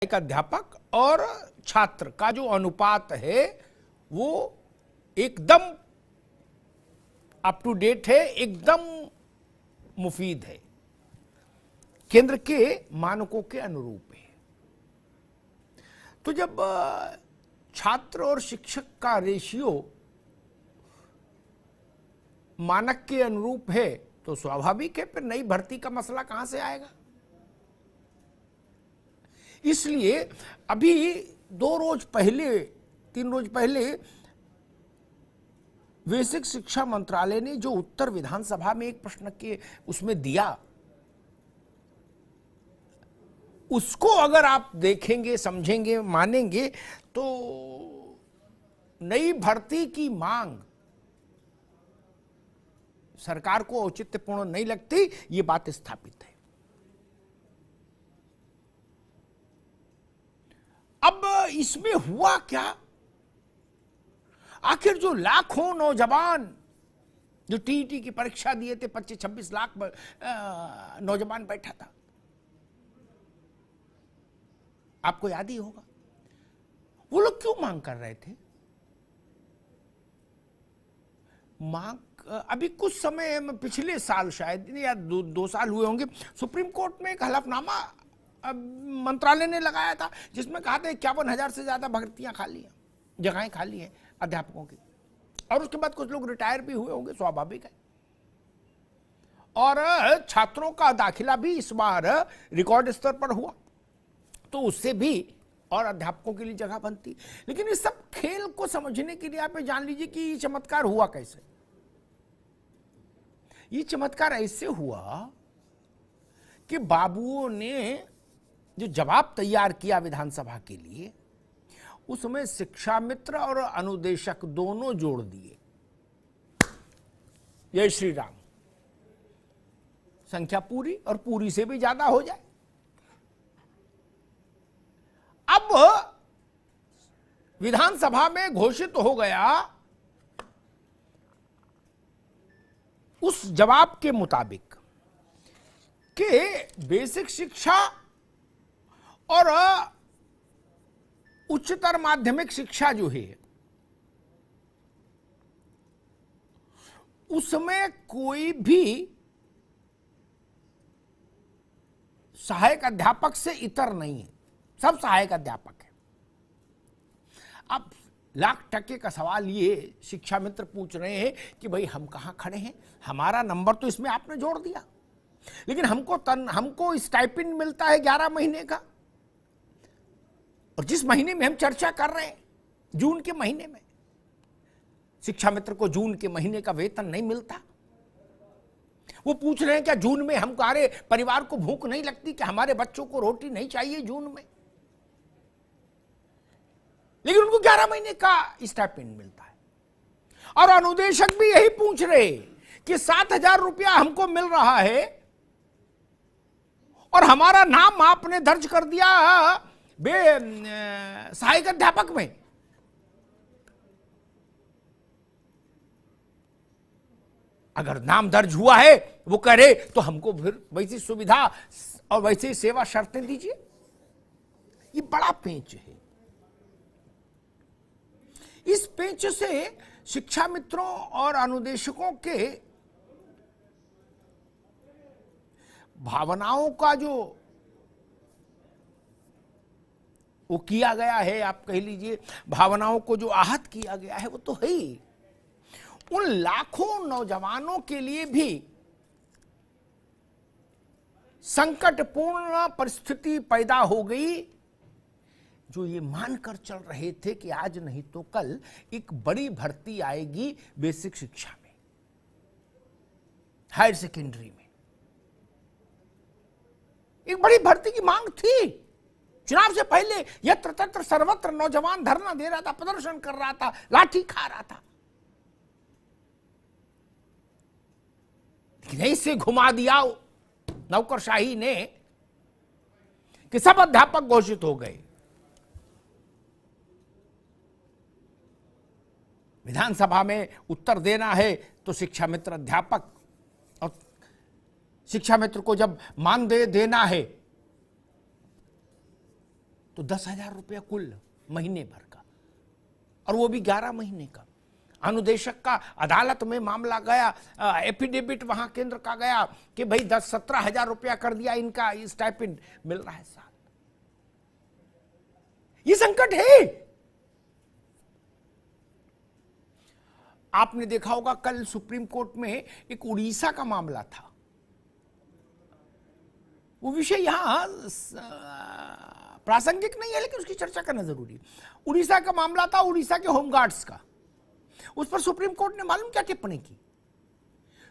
एक अध्यापक और छात्र का जो अनुपात है वो एकदम अप टू डेट है, एकदम मुफीद है, केंद्र के मानकों के अनुरूप है। तो जब छात्र और शिक्षक का रेशियो मानक के अनुरूप है तो स्वाभाविक है फिर नई भर्ती का मसला कहां से आएगा। इसलिए अभी 3 रोज पहले बेसिक शिक्षा मंत्रालय ने जो उत्तर विधानसभा में एक प्रश्न के उसमें दिया, उसको अगर आप देखेंगे, समझेंगे, मानेंगे तो नई भर्ती की मांग सरकार को औचित्यपूर्ण नहीं लगती, ये बात स्थापित है। अब इसमें हुआ क्या, आखिर जो लाखों नौजवान जो टीईटी की परीक्षा दिए थे, 25-26 लाख नौजवान बैठा था, आपको याद ही होगा, वो लोग क्यों मांग कर रहे थे। मांग अभी कुछ समय पिछले साल शायद या 2 साल हुए होंगे, सुप्रीम कोर्ट में एक हलफनामा मंत्रालय ने लगाया था जिसमें कहा था 51,000 से ज्यादा भर्तियां खाली हैं, जगहें खाली हैं अध्यापकों की, और उसके बाद कुछ लोग रिटायर भी हुए होंगे, स्वाभाविक है। और छात्रों का दाखिला भी इस बार रिकॉर्ड स्तर पर हुआ तो उससे भी और अध्यापकों के लिए जगह बनती। लेकिन इस सब खेल को समझने के लिए आप जान लीजिए कि ये चमत्कार हुआ कैसे। ये चमत्कार ऐसे हुआ कि बाबुओं ने जो जवाब तैयार किया विधानसभा के लिए, उसमें शिक्षा मित्र और अनुदेशक दोनों जोड़ दिए। जय श्री राम, संख्या पूरी और पूरी से भी ज्यादा हो जाए। अब विधानसभा में घोषित हो गया उस जवाब के मुताबिक कि बेसिक शिक्षा और उच्चतर माध्यमिक शिक्षा जो है उसमें कोई भी सहायक अध्यापक से इतर नहीं है, सब सहायक अध्यापक है। अब लाख टके का सवाल ये शिक्षा मित्र पूछ रहे हैं कि भाई हम कहां खड़े हैं, हमारा नंबर तो इसमें आपने जोड़ दिया, लेकिन हमको स्टाइपेंड मिलता है 11 महीने का, और जिस महीने में हम चर्चा कर रहे हैं जून के महीने में, शिक्षा मित्र को जून के महीने का वेतन नहीं मिलता। वो पूछ रहे हैं क्या जून में हमारे परिवार को भूख नहीं लगती, कि हमारे बच्चों को रोटी नहीं चाहिए जून में, लेकिन उनको 11 महीने का स्टाइपेंड मिलता है। और अनुदेशक भी यही पूछ रहे कि 7,000 रुपया हमको मिल रहा है और हमारा नाम आपने दर्ज कर दिया सहायक अध्यापक में। अगर नाम दर्ज हुआ है, वो कह रहे तो हमको फिर वैसी सुविधा और वैसी सेवा शर्तें दीजिए। ये बड़ा पेंच है। इस पेंच से शिक्षा मित्रों और अनुदेशकों के भावनाओं का जो वो किया गया है, आप कह लीजिए भावनाओं को जो आहत किया गया है, वो तो है ही। उन लाखों नौजवानों के लिए भी संकटपूर्ण परिस्थिति पैदा हो गई, जो ये मानकर चल रहे थे कि आज नहीं तो कल एक बड़ी भर्ती आएगी बेसिक शिक्षा में, हायर सेकेंडरी में। एक बड़ी भर्ती की मांग थी। चुनाव से पहले यत्र तत्र सर्वत्र नौजवान धरना दे रहा था, प्रदर्शन कर रहा था, लाठी खा रहा था, लेकिन ऐसे घुमा दिया नौकरशाही ने कि सब अध्यापक घोषित हो गए। विधानसभा में उत्तर देना है तो शिक्षा मित्र अध्यापक, और शिक्षा मित्र को जब मानदेय देना है तो 10,000 रुपया कुल महीने भर का, और वो भी 11 महीने का। अनुदेशक का अदालत में मामला गया, एफिडेविट वहां केंद्र का गया कि भाई 10-17 हजार रुपया कर दिया इनका, स्टाइपेंड मिल रहा है साल। ये संकट है। आपने देखा होगा कल सुप्रीम कोर्ट में एक उड़ीसा का मामला था, वो विषय यहां प्रासंगिक नहीं है लेकिन उसकी चर्चा करना जरूरी है। उड़ीसा का मामला था, उड़ीसा के होमगार्ड्स का। उस पर सुप्रीम कोर्ट ने मालूम क्या टिप्पणी की?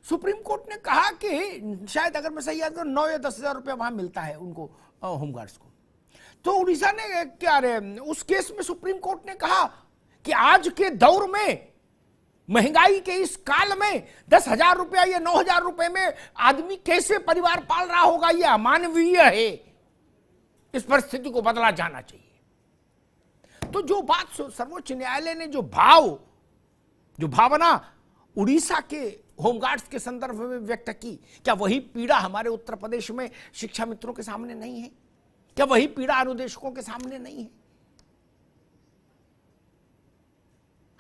सुप्रीम कोर्ट ने कहा कि शायद अगर मैं सही याद करूं 9 या 10 हजार रुपया वहां मिलता है उनको, होमगार्ड्स को। तो उड़ीसा ने क्या रे, उस केस में सुप्रीम कोर्ट ने कहा कि आज के दौर में, महंगाई के इस काल में 10,000 रुपया या 9,000 रुपए में आदमी कैसे परिवार पाल रहा होगा, यह अमानवीय है। इस परिस्थिति को बदला जाना चाहिए। तो जो बात सर्वोच्च न्यायालय ने जो भावना उड़ीसा के होमगार्ड्स के संदर्भ में व्यक्त की, क्या वही पीड़ा हमारे उत्तर प्रदेश में शिक्षा मित्रों के सामने नहीं है? क्या वही पीड़ा अनुदेशकों के सामने नहीं है?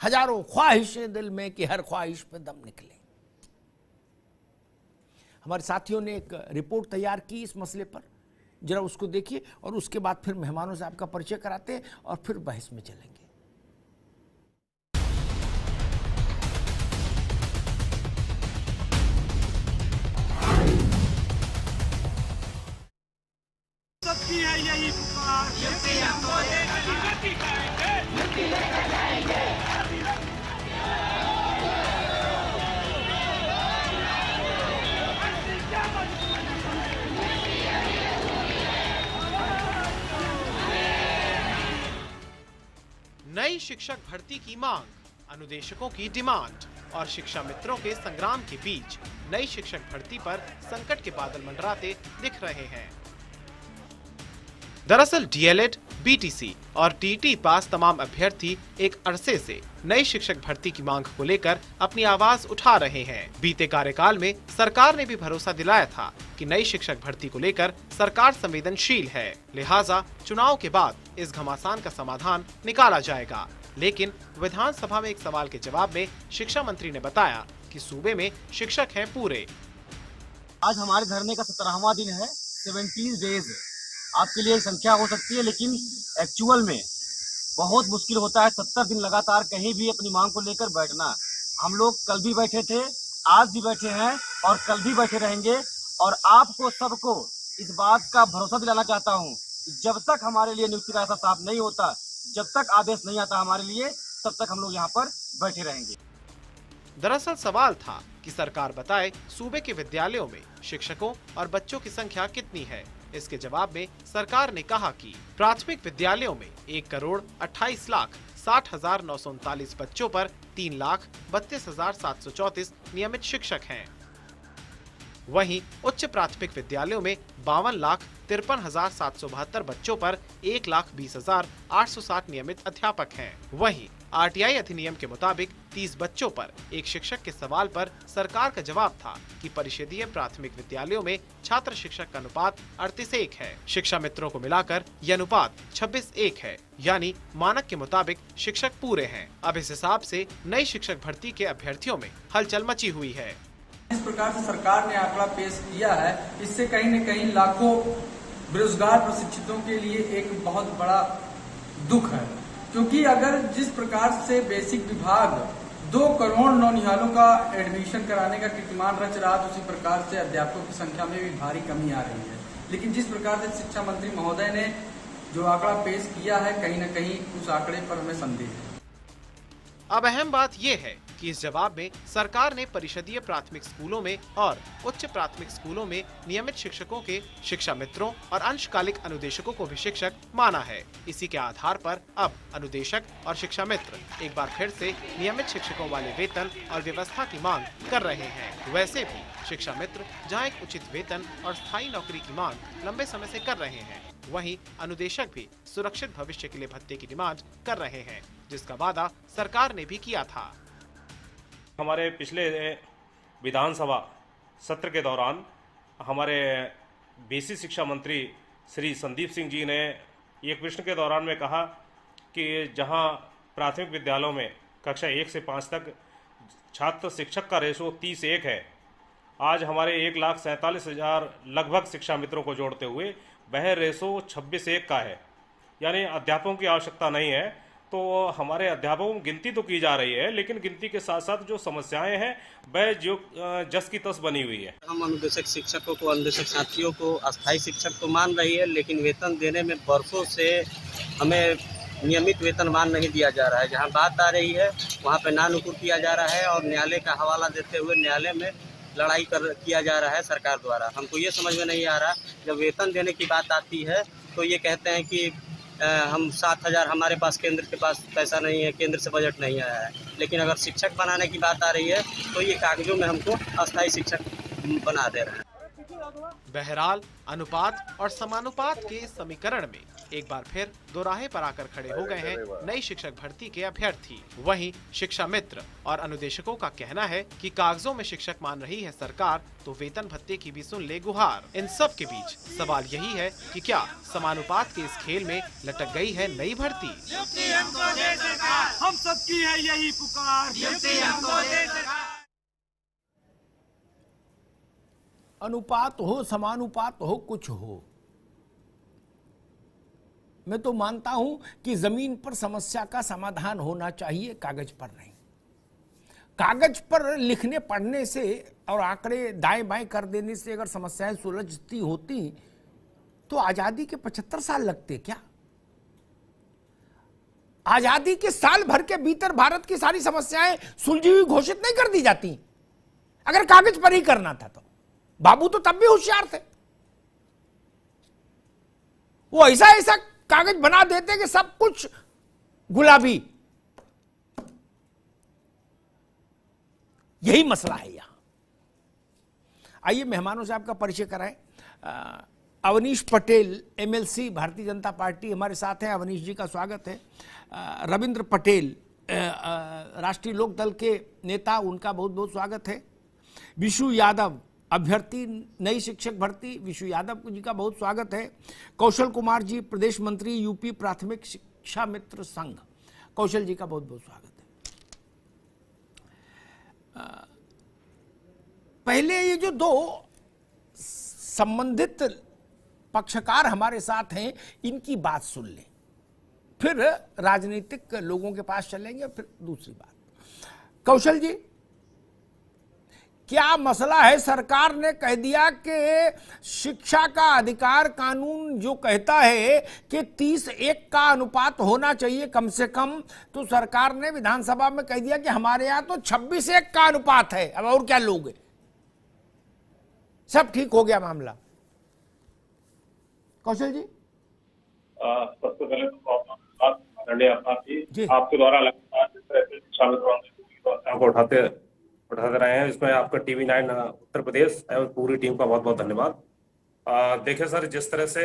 हजारों ख्वाहिशें दिल में कि हर ख्वाहिश पे दम निकले। हमारे साथियों ने एक रिपोर्ट तैयार की इस मसले पर, जरा उसको देखिए और उसके बाद फिर मेहमानों से आपका परिचय कराते हैं और फिर बहस में चलेंगे। सबकी है यही पुकार, यूपी हमको देंगे, यूपी लेकर जाएंगे। नई शिक्षक भर्ती की मांग, अनुदेशकों की डिमांड और शिक्षा मित्रों के संग्राम के बीच नई शिक्षक भर्ती पर संकट के बादल मंडराते दिख रहे हैं। दरअसल डीएलएड, बीटीसी और टीटी पास तमाम अभ्यर्थी एक अरसे से नई शिक्षक भर्ती की मांग को लेकर अपनी आवाज उठा रहे हैं। बीते कार्यकाल में सरकार ने भी भरोसा दिलाया था कि नई शिक्षक भर्ती को लेकर सरकार संवेदनशील है, लिहाजा चुनाव के बाद इस घमासान का समाधान निकाला जाएगा। लेकिन विधानसभा में एक सवाल के जवाब में शिक्षा मंत्री ने बताया कि सूबे में शिक्षक हैं पूरे। आज हमारे धरने का 17वां दिन है, 17 डेज। आपके लिए संख्या हो सकती है लेकिन एक्चुअल में बहुत मुश्किल होता है 70 दिन लगातार कहीं भी अपनी मांग को लेकर बैठना। हम लोग कल भी बैठे थे, आज भी बैठे हैं और कल भी बैठे रहेंगे। और आपको सबको इस बात का भरोसा दिलाना चाहता हूं कि जब तक हमारे लिए नियुक्ति का ऐसा साफ नहीं होता, जब तक आदेश नहीं आता हमारे लिए, तब तक हम लोग यहाँ पर बैठे रहेंगे। दरअसल सवाल था कि सरकार बताए सूबे के विद्यालयों में शिक्षकों और बच्चों की संख्या कितनी है। इसके जवाब में सरकार ने कहा कि प्राथमिक विद्यालयों में 1,28,60,939 बच्चों पर 3,32,734 नियमित शिक्षक हैं। वहीं उच्च प्राथमिक विद्यालयों में 52,53,772 बच्चों पर 1,20,860 नियमित अध्यापक हैं। वहीं आरटीआई अधिनियम के मुताबिक 30 बच्चों पर एक शिक्षक के सवाल पर सरकार का जवाब था कि परिषदीय प्राथमिक विद्यालयों में छात्र शिक्षक का अनुपात 38:1 है। शिक्षा मित्रों को मिलाकर यह अनुपात 26:1 है, यानी मानक के मुताबिक शिक्षक पूरे हैं। अब इस हिसाब से नई शिक्षक भर्ती के अभ्यर्थियों में हलचल मची हुई है। इस प्रकार से सरकार ने आंकड़ा पेश किया है, इससे कहीं न कहीं लाखों बेरोजगार प्रशिक्षितों के लिए एक बहुत बड़ा दुख है। क्योंकि अगर जिस प्रकार से बेसिक विभाग 2 करोड़ नौनिहालों का एडमिशन कराने का कीर्तिमान रच रहा, तो उसी प्रकार से अध्यापकों की संख्या में भी भारी कमी आ रही है। लेकिन जिस प्रकार से शिक्षा मंत्री महोदय ने जो आंकड़ा पेश किया है, कहीं न कहीं उस आंकड़े पर हमें संदेह है। अब अहम बात यह है कि इस जवाब में सरकार ने परिषदीय प्राथमिक स्कूलों में और उच्च प्राथमिक स्कूलों में नियमित शिक्षकों के शिक्षा मित्रों और अंशकालिक अनुदेशकों को भी शिक्षक माना है। इसी के आधार पर अब अनुदेशक और शिक्षा मित्र एक बार फिर से नियमित शिक्षकों वाले वेतन और व्यवस्था की मांग कर रहे हैं। वैसे भी शिक्षा मित्र जहां एक उचित वेतन और स्थायी नौकरी की मांग लंबे समय से कर रहे हैं, वहीं अनुदेशक भी सुरक्षित भविष्य के लिए भत्ते की डिमांड कर रहे हैं, जिसका वादा सरकार ने भी किया था। हमारे पिछले विधानसभा सत्र के दौरान हमारे बेसिक शिक्षा मंत्री श्री संदीप सिंह जी ने एक प्रश्न के दौरान में कहा कि जहां प्राथमिक विद्यालयों में कक्षा 1 से 5 तक छात्र शिक्षक का रेशो 30:1 है, आज हमारे 1,47,000 लगभग शिक्षा मित्रों को जोड़ते हुए वह रेशो 26:1 का है। यानी अध्यापकों की आवश्यकता नहीं है। तो हमारे अध्यापकों की गिनती तो की जा रही है, लेकिन गिनती के साथ साथ जो समस्याएं हैं वह जो जस की तस बनी हुई है। हम अनुदेशक शिक्षकों को, अनुदेशक साथियों को अस्थायी शिक्षक तो मान रही है, लेकिन वेतन देने में वर्षों से हमें नियमित वेतनमान नहीं दिया जा रहा है। जहां बात आ रही है वहां पे नानुकुर किया जा रहा है और न्यायालय का हवाला देते हुए न्यायालय में लड़ाई किया जा रहा है सरकार द्वारा। हमको ये समझ में नहीं आ रहा, जब वेतन देने की बात आती है तो ये कहते हैं कि हम 7,000 हमारे पास, केंद्र के पास पैसा नहीं है, केंद्र से बजट नहीं आया है। लेकिन अगर शिक्षक बनाने की बात आ रही है तो ये कागजों में हमको अस्थायी शिक्षक बना दे रहे हैं। बहरहाल अनुपात और समानुपात के इस समीकरण में एक बार फिर दोराहे पर आकर खड़े हो गए हैं नई शिक्षक भर्ती के अभ्यर्थी। वहीं शिक्षा मित्र और अनुदेशकों का कहना है कि कागजों में शिक्षक मान रही है सरकार, तो वेतन भत्ते की भी सुन ले गुहार। इन सब के बीच सवाल यही है कि क्या समानुपात के इस खेल में लटक गई है नई भर्ती। हम सबकी है यही पुकार। अनुपात हो, समानुपात हो, कुछ हो, मैं तो मानता हूं कि जमीन पर समस्या का समाधान होना चाहिए, कागज पर नहीं। कागज पर लिखने पढ़ने से और आंकड़े दाएं बाएं कर देने से अगर समस्याएं सुलझती होती तो आजादी के 75 साल लगते क्या? आजादी के साल भर के भीतर भारत की सारी समस्याएं सुलझी हुई घोषित नहीं कर दी जाती अगर कागज पर ही करना था तो। बाबू तो तब भी होशियार थे, वो ऐसा ऐसा कागज बना देते कि सब कुछ गुलाबी। यही मसला है यहां। आइए मेहमानों से आपका परिचय कराएं। अवनीश पटेल, एमएलसी, भारतीय जनता पार्टी हमारे साथ हैं। अवनीश जी का स्वागत है। रविंद्र पटेल, राष्ट्रीय लोक दल के नेता, उनका बहुत बहुत स्वागत है। विशु यादव, अभ्यर्थी नई शिक्षक भर्ती, विशु यादव जी का बहुत स्वागत है। कौशल कुमार जी, प्रदेश मंत्री, यूपी प्राथमिक शिक्षा मित्र संघ, कौशल जी का बहुत बहुत स्वागत है। पहले ये जो दो संबंधित पक्षकार हमारे साथ हैं, इनकी बात सुन लें, फिर राजनीतिक लोगों के पास चलेंगे, फिर दूसरी बात। कौशल जी, क्या मसला है? सरकार ने कह दिया कि शिक्षा का अधिकार कानून जो कहता है कि 30:1 का अनुपात होना चाहिए कम से कम, तो सरकार ने विधानसभा में कह दिया कि हमारे यहां तो 26:1 का अनुपात है। अब और क्या लोगे? सब ठीक हो गया मामला। कौशल जी, सबसे पहले तो आपके द्वारा लगातार जिस तरह से शिक्षा मित्रों को उठाते रहे हैं, इसमें आपका TV9 उत्तर प्रदेश एवं पूरी टीम का बहुत बहुत धन्यवाद। देखिए सर, जिस तरह से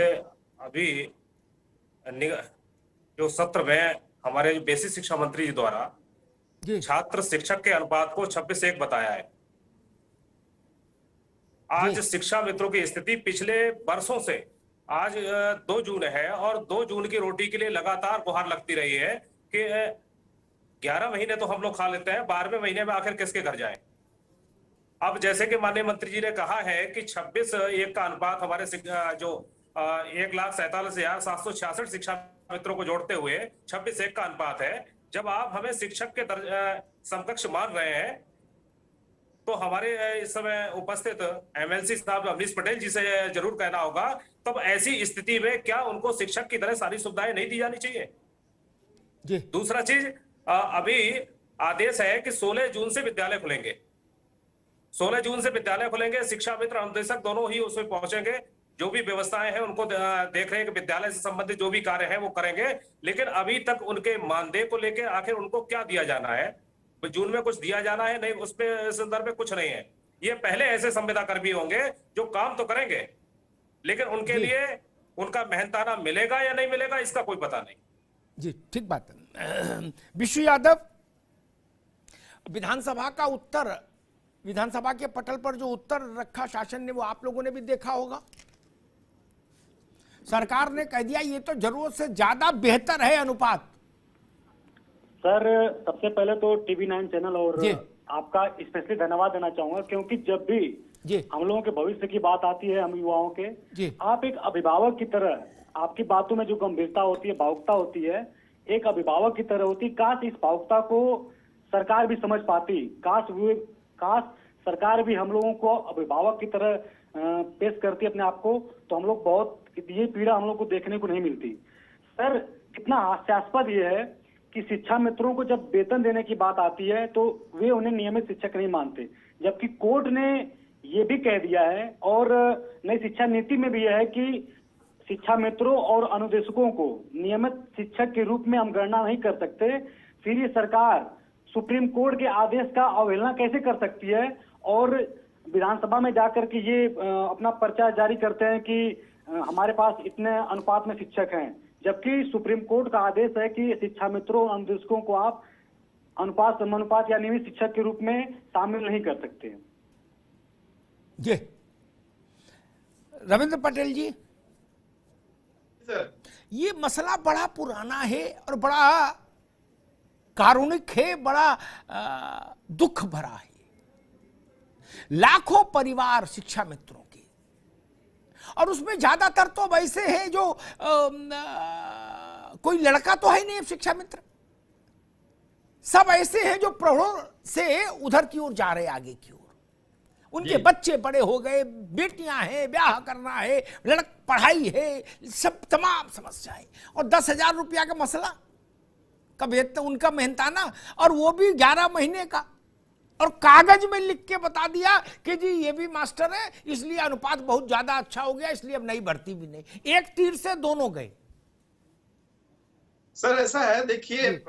अभी जो सत्र में हमारे बेसिक शिक्षा मंत्री जी द्वारा छात्र शिक्षक के अनुपात को 26:1 बताया है, आज शिक्षा मित्रों की स्थिति पिछले वर्षों से आज 2 जून है और 2 जून की रोटी के लिए लगातार गुहार लगती रही है कि 11 महीने तो हम लोग खा लेते हैं, 12वें महीने में आखिर किसके घर जाएं। अब जैसे कि माननीय मंत्री जी ने कहा है कि 26:1 का अनुपात हमारे जो 1,47,766 शिक्षा मित्रों को जोड़ते हुए 26:1 का अनुपात है। जब आप हमें शिक्षक के समकक्ष मान रहे हैं तो हमारे इस समय उपस्थित एमएलसी साहब अवनीश पटेल जी से जरूर कहना होगा, तब ऐसी स्थिति में क्या उनको शिक्षक की तरह सारी सुविधाएं नहीं दी जानी चाहिए? जी। दूसरा चीज, अभी आदेश है कि 16 जून से विद्यालय खुलेंगे। 16 जून से विद्यालय खुलेंगे, शिक्षा मित्र अनुदेशक दोनों ही उसमें पहुंचेंगे, जो भी व्यवस्थाएं हैं उनको देख रहे हैं कि विद्यालय से संबंधित जो भी कार्य है वो करेंगे। लेकिन अभी तक उनके मानदेय को लेकर आखिर उनको क्या दिया जाना है? जून में कुछ दिया जाना है नहीं, उस पे संदर्भ में कुछ नहीं है। ये पहले ऐसे संविदा कर्मी होंगे जो काम तो करेंगे, लेकिन उनके लिए उनका मेहनताना मिलेगा या नहीं मिलेगा इसका कोई पता नहीं। जी, ठीक बात है। विशु यादव, विधानसभा का उत्तर, विधानसभा के पटल पर जो उत्तर रखा शासन ने, वो आप लोगों ने भी देखा होगा। सरकार ने कह दिया ये तो जरूरत से ज्यादा बेहतर है अनुपात। सर सबसे पहले तो TV9 चैनल और जी। आपका स्पेशली धन्यवाद देना चाहूंगा, क्योंकि जब भी जी हम लोगों के भविष्य की बात आती है, हम युवाओं के, जी आप एक अभिभावक की तरह, आपकी बातों में जो गंभीरता होती है, भावुकता होती है, एक अभिभावक की तरह होती। काश इस भावुकता को सरकार भी समझ पाती, काश सरकार भी हम लोगों को अभिभावक की तरह पेश करती अपने आप को, तो हम लोग बहुत, ये पीड़ा हम लोग को देखने को नहीं मिलती। सर कितना हास्यास्पद ये है कि शिक्षा मित्रों को जब वेतन देने की बात आती है तो वे उन्हें नियमित शिक्षक नहीं मानते, जबकि कोर्ट ने ये भी कह दिया है और नई शिक्षा नीति में भी यह है कि शिक्षा मित्रों और अनुदेशकों को नियमित शिक्षक के रूप में हम गणना नहीं कर सकते। फिर ये सरकार सुप्रीम कोर्ट के आदेश का अवहेलना कैसे कर सकती है और विधानसभा में जाकर के ये अपना पर्चा जारी करते हैं कि हमारे पास इतने अनुपात में शिक्षक हैं, जबकि सुप्रीम कोर्ट का आदेश है कि शिक्षा मित्रों और अनुदेशकों को आप अनुपात समानुपात या नियमित शिक्षक के रूप में शामिल नहीं कर सकते। जी रविंद्र पटेल जी, सर ये मसला बड़ा पुराना है और बड़ा कारुणिक है, बड़ा दुख भरा है। लाखों परिवार शिक्षा मित्रों के, और उसमें ज्यादातर तो वैसे हैं जो कोई लड़का तो है नहीं अब शिक्षा मित्र, सब ऐसे हैं जो प्रौढ़ से उधर की ओर जा रहे, आगे की ओर। उनके बच्चे बड़े हो गए, बेटियां हैं, ब्याह करना है, पढ़ाई है, सब तमाम समस्याएं, और 10,000 रुपया का मसला कभी तो उनका मेहनताना, और वो भी 11 महीने का, और कागज में लिख के बता दिया कि जी ये भी मास्टर है, इसलिए अनुपात बहुत ज्यादा अच्छा हो गया, इसलिए अब नई भर्ती भी नहीं। एक तीर से दोनों गए। सर ऐसा है, देखिए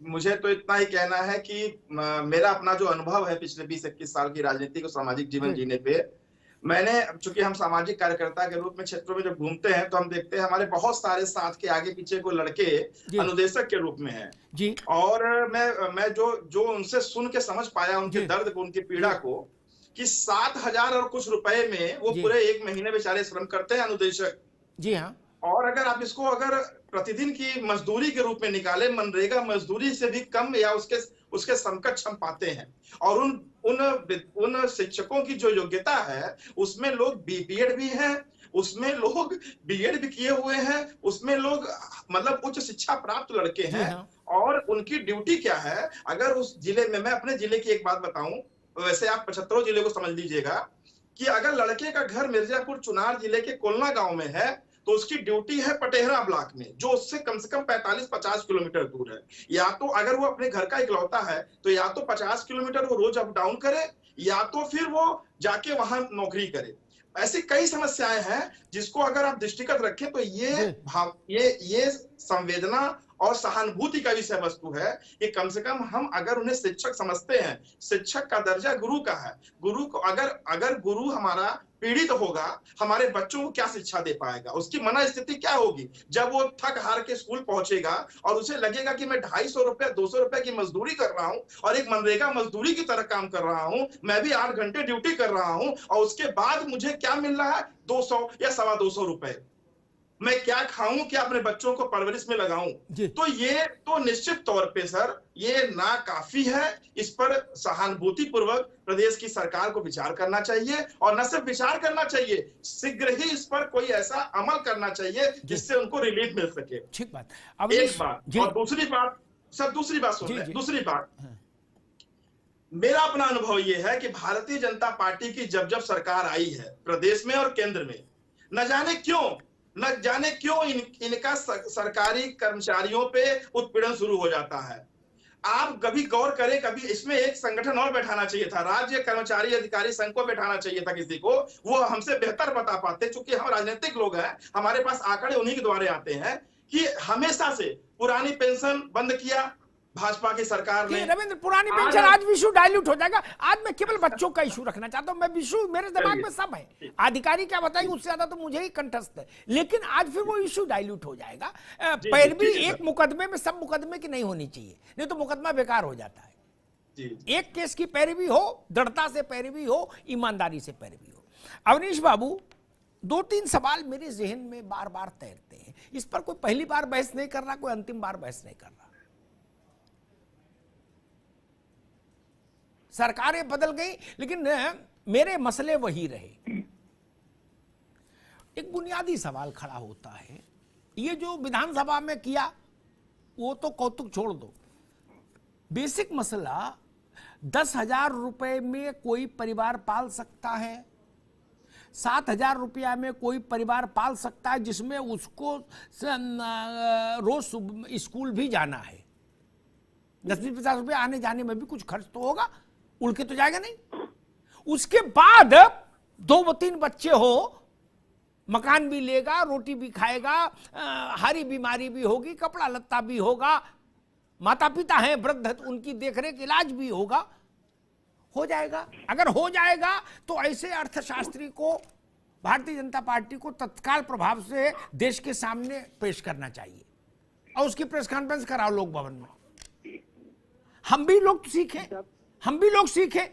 मुझे तो इतना ही कहना है कि मेरा अपना जो अनुभव है पिछले 20-21 साल की राजनीतिक और सामाजिक जीवन जीने पे, मैंने, चूंकि हम सामाजिक कार्यकर्ता के रूप में क्षेत्रों में जब घूमते हैं तो हम देखते हैं हमारे बहुत सारे साथ के आगे पीछे को लड़के अनुदेशक के रूप में हैं जी। और मैं जो उनसे सुन के समझ पाया उनके दर्द को, उनकी पीड़ा को, कि 7,000 और कुछ रुपए में वो पूरे 1 महीने बेचारे श्रम करते हैं अनुदेशक। जी हाँ। और अगर आप इसको अगर प्रतिदिन की मजदूरी के रूप में निकाले, मनरेगा मजदूरी से भी कम या उसके समकक्ष हम पाते हैं। और उन शिक्षकों की जो योग्यता है उसमें लोग बीएड भी हैं, उसमें लोग बीएड भी किए हुए हैं, उसमें लोग मतलब उच्च शिक्षा प्राप्त लड़के हैं। और उनकी ड्यूटी क्या है, अगर उस जिले में, मैं अपने जिले की एक बात बताऊं, वैसे आप 75 जिले को समझ लीजिएगा, कि अगर लड़के का घर मिर्जापुर चुनार जिले के कोलना गांव में है तो उसकी ड्यूटी है पटेहरा ब्लॉक में, जो उससे कम से कम 45-50 किलोमीटर दूर है। या तो अगर वो अपने घर का इकलौता है तो या तो 50 किलोमीटर वो रोज अप डाउन करे, या तो फिर वो जाके वहां नौकरी करे। ऐसी कई समस्याएं हैं जिसको अगर आप दृष्टिगत रखें तो ये संवेदना और सहानुभूति का विषय वस्तु है कि कम से कम हम अगर उन्हें शिक्षक समझते हैं, शिक्षक का दर्जा गुरु का है, गुरु को अगर गुरु हमारा पीड़ित होगा, हमारे बच्चों को क्या शिक्षा दे पाएगा, उसकी मन स्थिति क्या होगी जब वो थक हार के स्कूल पहुंचेगा और उसे लगेगा कि मैं 250 रुपए 200 रुपए की मजदूरी कर रहा हूं और एक मनरेगा मजदूरी की तरह काम कर रहा हूं, मैं भी 8 घंटे ड्यूटी कर रहा हूं और उसके बाद मुझे क्या मिल रहा है, 200 या 225 रुपए। मैं क्या खाऊं, क्या अपने बच्चों को परवरिश में लगाऊं, तो ये तो निश्चित तौर पे सर ये ना काफी है। इस पर सहानुभूति पूर्वक प्रदेश की सरकार को विचार करना चाहिए, और न सिर्फ विचार करना चाहिए, शीघ्र ही इस पर कोई ऐसा अमल करना चाहिए जिससे उनको रिलीफ मिल सके। ठीक बात। एक बात, और दूसरी बात सर, दूसरी बात सुन लें। दूसरी बात, मेरा अपना अनुभव ये है कि भारतीय जनता पार्टी की जब सरकार आई है प्रदेश में और केंद्र में, न जाने क्यों इनका सरकारी कर्मचारियों पे उत्पीड़न शुरू हो जाता है। आप कभी गौर करें, कभी इसमें एक संगठन और बैठाना चाहिए था, राज्य कर्मचारी अधिकारी संघ को बैठाना चाहिए था किसी को, वो हमसे बेहतर बता पाते, क्योंकि हम राजनीतिक लोग हैं, हमारे पास आंकड़े उन्हीं के द्वारा आते हैं कि हमेशा से पुरानी पेंशन बंद किया भाजपा की सरकार ने। रविंद्र, पुरानी पेंशन आज विशु डाइल्यूट हो जाएगा। आज मैं केवल बच्चों का इशू रखना चाहता हूं, मैं विशु मेरे दिमाग में सब है, अधिकारी क्या बताएंगे उससे ज्यादा तो मुझे ही कंठस्थ है, लेकिन आज फिर वो इशू डाइल्यूट हो जाएगा। पैरवी एक मुकदमे में सब मुकदमे की नहीं होनी चाहिए, नहीं तो मुकदमा बेकार हो जाता है। एक केस की पैरवी हो, दृढ़ता से पैरवी हो, ईमानदारी से पैरवी हो। अवनीश बाबू, दो तीन सवाल मेरे जहन में बार बार तैरते हैं। इस पर कोई पहली बार बहस नहीं कर रहा, कोई अंतिम बार बहस नहीं कर रहा। सरकारें बदल गई लेकिन मेरे मसले वही रहे। एक बुनियादी सवाल खड़ा होता है, ये जो विधानसभा में किया वो तो कौतुक छोड़ दो, बेसिक मसला 10,000 रुपए में कोई परिवार पाल सकता है, 7,000 रुपया में कोई परिवार पाल सकता है, जिसमें उसको रोज स्कूल भी जाना है। 10-50 रुपया आने जाने में भी कुछ खर्च तो होगा, उड़ के तो जाएगा नहीं। उसके बाद 2-3 बच्चे हो, मकान भी लेगा, रोटी भी खाएगा, हरी बीमारी भी होगी, कपड़ा लत्ता भी होगा, माता पिता हैं वृद्ध, उनकी देखरेख इलाज भी होगा, हो जाएगा। अगर हो जाएगा तो ऐसे अर्थशास्त्री को, भारतीय जनता पार्टी को तत्काल प्रभाव से देश के सामने पेश करना चाहिए और उसकी प्रेस कॉन्फ्रेंस कराओ लोक भवन में। हम भी लोग सीखें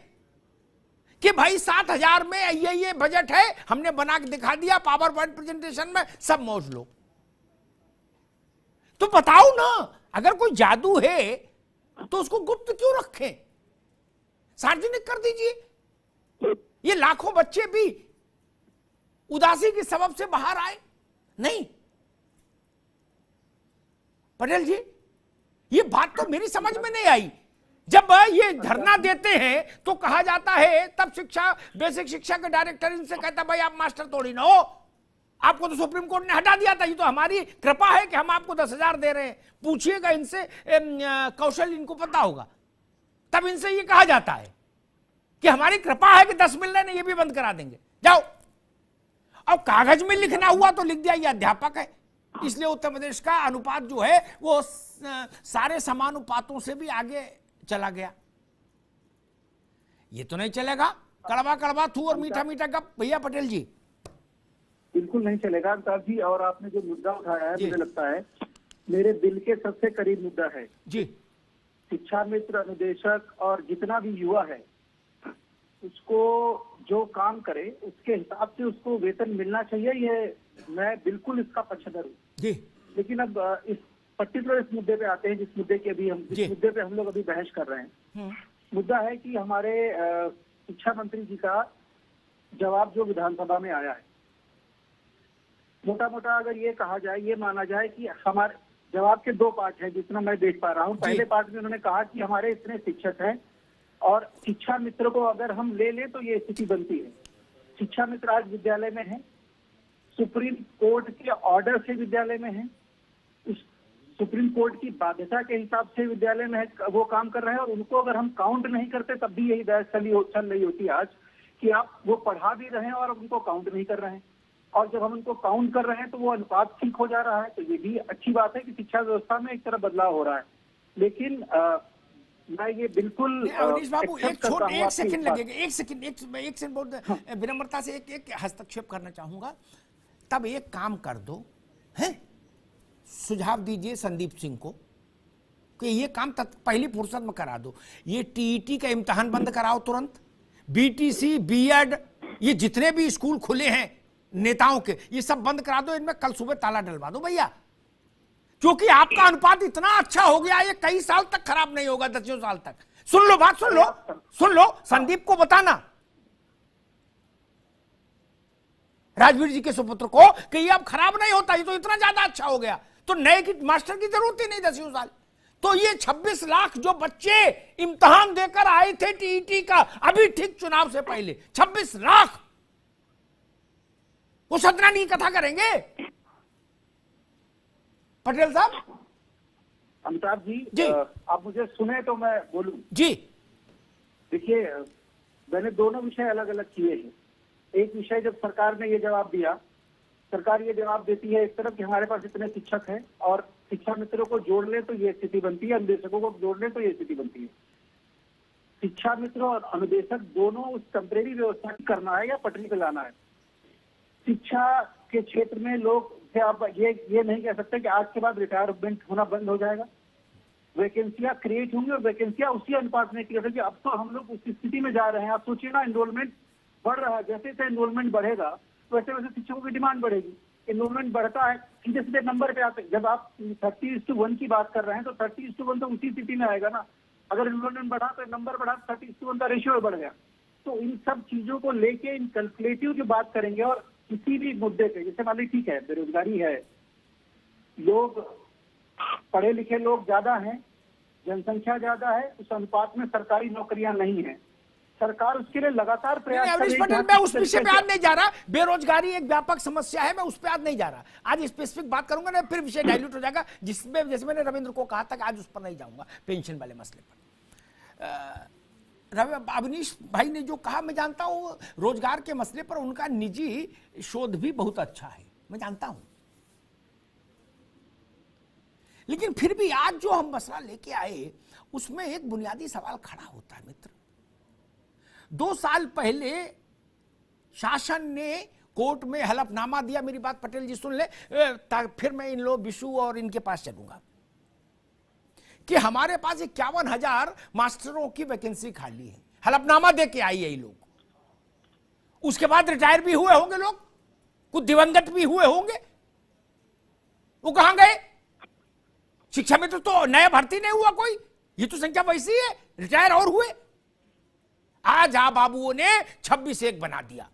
कि भाई 7,000 में ये बजट है, हमने बना के दिखा दिया पावर पॉइंट प्रेजेंटेशन में, सब मौज लो। तो बताओ ना, अगर कोई जादू है तो उसको गुप्त क्यों रखें, सार्वजनिक कर दीजिए। ये लाखों बच्चे भी उदासी के सबब से बाहर आए नहीं। पटेल जी, ये बात तो मेरी समझ में नहीं आई। जब ये धरना देते हैं तो कहा जाता है, तब बेसिक शिक्षा के डायरेक्टर इनसे कहता भाई आप मास्टर थोड़ी ना हो, आपको तो सुप्रीम कोर्ट ने हटा दिया था, ये तो हमारी कृपा है कि हम आपको 10,000 दे रहे हैं, पूछिएगा इनसे, कौशल इनको पता होगा। तब इनसे ये कहा जाता है कि हमारी कृपा है कि 10 मिल रहे हैं, ये भी बंद करा देंगे, जाओ। अब कागज में लिखना हुआ तो लिख दिया ये अध्यापक है, इसलिए उत्तर प्रदेश का अनुपात जो है वो सारे समानुपातों से भी आगे चला गया। ये तो नहीं चलेगा, कड़वा कड़वा थू और मीठा मीठा गप। भैया पटेल जी, बिल्कुल नहीं चलेगा अमिताभ जी। और आपने जो मुद्दा उठाया है, मुझे लगता है मेरे दिल के सबसे करीब मुद्दा है जी। शिक्षा मित्र, अनुदेशक और जितना भी युवा है, उसको जो काम करे उसके हिसाब से उसको वेतन मिलना चाहिए। ये मैं बिल्कुल इसका पक्षधर हूँ जी। लेकिन अब इस पर्टिकुलर इस मुद्दे पे आते हैं, जिस मुद्दे पे हम लोग अभी बहस कर रहे हैं। मुद्दा है कि हमारे शिक्षा मंत्री जी का जवाब जो विधानसभा में आया है, मोटा मोटा अगर ये कहा जाए, ये माना जाए कि हमारे जवाब के 2 पार्ट हैं जितना मैं देख पा रहा हूँ। पहले पार्ट में उन्होंने कहा कि हमारे इतने शिक्षक हैं और शिक्षा मित्र को अगर हम ले लें तो ये स्थिति बनती है। शिक्षा मित्र आज विद्यालय में है, सुप्रीम कोर्ट के ऑर्डर से विद्यालय में है, सुप्रीम कोर्ट की बाध्यता के हिसाब से विद्यालय में वो काम कर रहे हैं, और उनको अगर हम काउंट नहीं करते तब भी यही बहस चल रही होती है आज कि आप वो पढ़ा भी रहे हैं और उनको काउंट नहीं कर रहे हैं, और जब हम उनको काउंट कर रहे हैं तो वो अनुपात ठीक हो जा रहा है। तो ये भी अच्छी बात है कि शिक्षा व्यवस्था में एक तरह बदलाव हो रहा है। लेकिन मैं ये बिल्कुल अवनीश बाबू एक सेकंड लगेगा, एक सेकंड बहुत विनम्रता से एक हस्तक्षेप करना चाहूंगा। तब एक काम कर दो, है सुझाव दीजिए संदीप सिंह को कि ये काम पहली फुर्सत में करा दो। ये टीईटी का इम्तिहान बंद कराओ तुरंत, बीटीसी, बीएड, ये जितने भी स्कूल खुले हैं नेताओं के, ये सब बंद करा दो, इनमें कल सुबह ताला डलवा दो भैया। क्योंकि आपका अनुपात इतना अच्छा हो गया, ये कई साल तक खराब नहीं होगा, 10 साल तक। सुन लो बात, सुन लो संदीप को बताना, राजवीर जी के सुपुत्र को, कि ये अब खराब नहीं होता, ये तो इतना ज्यादा अच्छा हो गया, तो नए की मास्टर की जरूरत ही नहीं 10 साल। तो ये 26 लाख जो बच्चे इम्तिहान देकर आए थे टीईटी का, अभी ठीक चुनाव से पहले 26 लाख, वो सतना की कथा करेंगे पटेल साहब। अमिताभ जी, आप मुझे सुने तो मैं बोलूं जी। देखिए, मैंने दोनों विषय अलग अलग किए हैं। एक विषय जब सरकार ने ये जवाब दिया, सरकार ये जवाब देती है एक तरफ कि हमारे पास इतने शिक्षक हैं और शिक्षा मित्रों को जोड़ ले तो ये स्थिति बनती है, अनुदेशकों को जोड़ ले तो ये स्थिति बनती है। शिक्षा मित्र और अनुदेशक दोनों उस टेम्परेरी व्यवस्था करना है या पटरी पे लाना है। शिक्षा के क्षेत्र में लोग आप ये नहीं कह सकते कि आज के बाद रिटायरमेंट होना बंद हो जाएगा। वैकेंसियां क्रिएट होंगी और वैकेंसियां उसी अनुपात में क्रिएट होगी। अब तो हम लोग उस स्थिति में जा रहे हैं, आप सोचिए ना, एनरोलमेंट बढ़ रहा है, जैसे जैसे एनरोलमेंट बढ़ेगा वैसे वैसे शिक्षकों की डिमांड बढ़ेगी, एनरोलमेंट बढ़ता है, सीधे सीधे नंबर पे आते। जब आप 30:1 की बात कर रहे हैं तो 30:1 तो उसी स्थिति में आएगा ना। अगर एनरोलमेंट बढ़ा तो नंबर बढ़ा, 30:1 का रेशियो बढ़ गया। तो इन सब चीजों को लेके इन कैलकुलेटिव की बात करेंगे और किसी भी मुद्दे पे, जैसे मान ली ठीक है बेरोजगारी है, लोग पढ़े लिखे लोग ज्यादा हैं, जनसंख्या ज्यादा है, उस अनुपात में सरकारी नौकरियां नहीं है। सरकार उसके लिए लगातार प्रयास कर रही है। पटेल, मैं उस विषय पे आज नहीं जा रहा। बेरोजगारी एक व्यापक समस्या है, मैं उस पे आज नहीं जा रहा। आज स्पेसिफिक बात करूंगा ना, फिर विषय डाइल्यूट हो जाएगा, जिसमें जैसे मैंने रविंद्र को कहा था कि आज उस पर नहीं जाऊंगा, पेंशन वाले मसले पर। अवनीश भाई ने जो कहा, मैं जानता हूं रोजगार के मसले पर उनका निजी शोध भी बहुत अच्छा है, मैं जानता हूं। लेकिन फिर भी आज जो हम मसला लेके आए उसमें एक बुनियादी सवाल खड़ा होता है मित्र। 2 साल पहले शासन ने कोर्ट में हलफनामा दिया, मेरी बात पटेल जी सुन ले, फिर मैं इन लोग विशु और इनके पास चलूंगा, कि हमारे पास 51,000 मास्टरों की वैकेंसी खाली है। हलफनामा दे के आई है ये लोग। उसके बाद रिटायर भी हुए होंगे लोग, कुछ दिवंगत भी हुए होंगे, वो कहां गए? शिक्षा में तो नया भर्ती नहीं हुआ कोई, ये तो संख्या वैसी है, रिटायर और हुए। आज आप बाबुओं ने 26-1 बना दिया।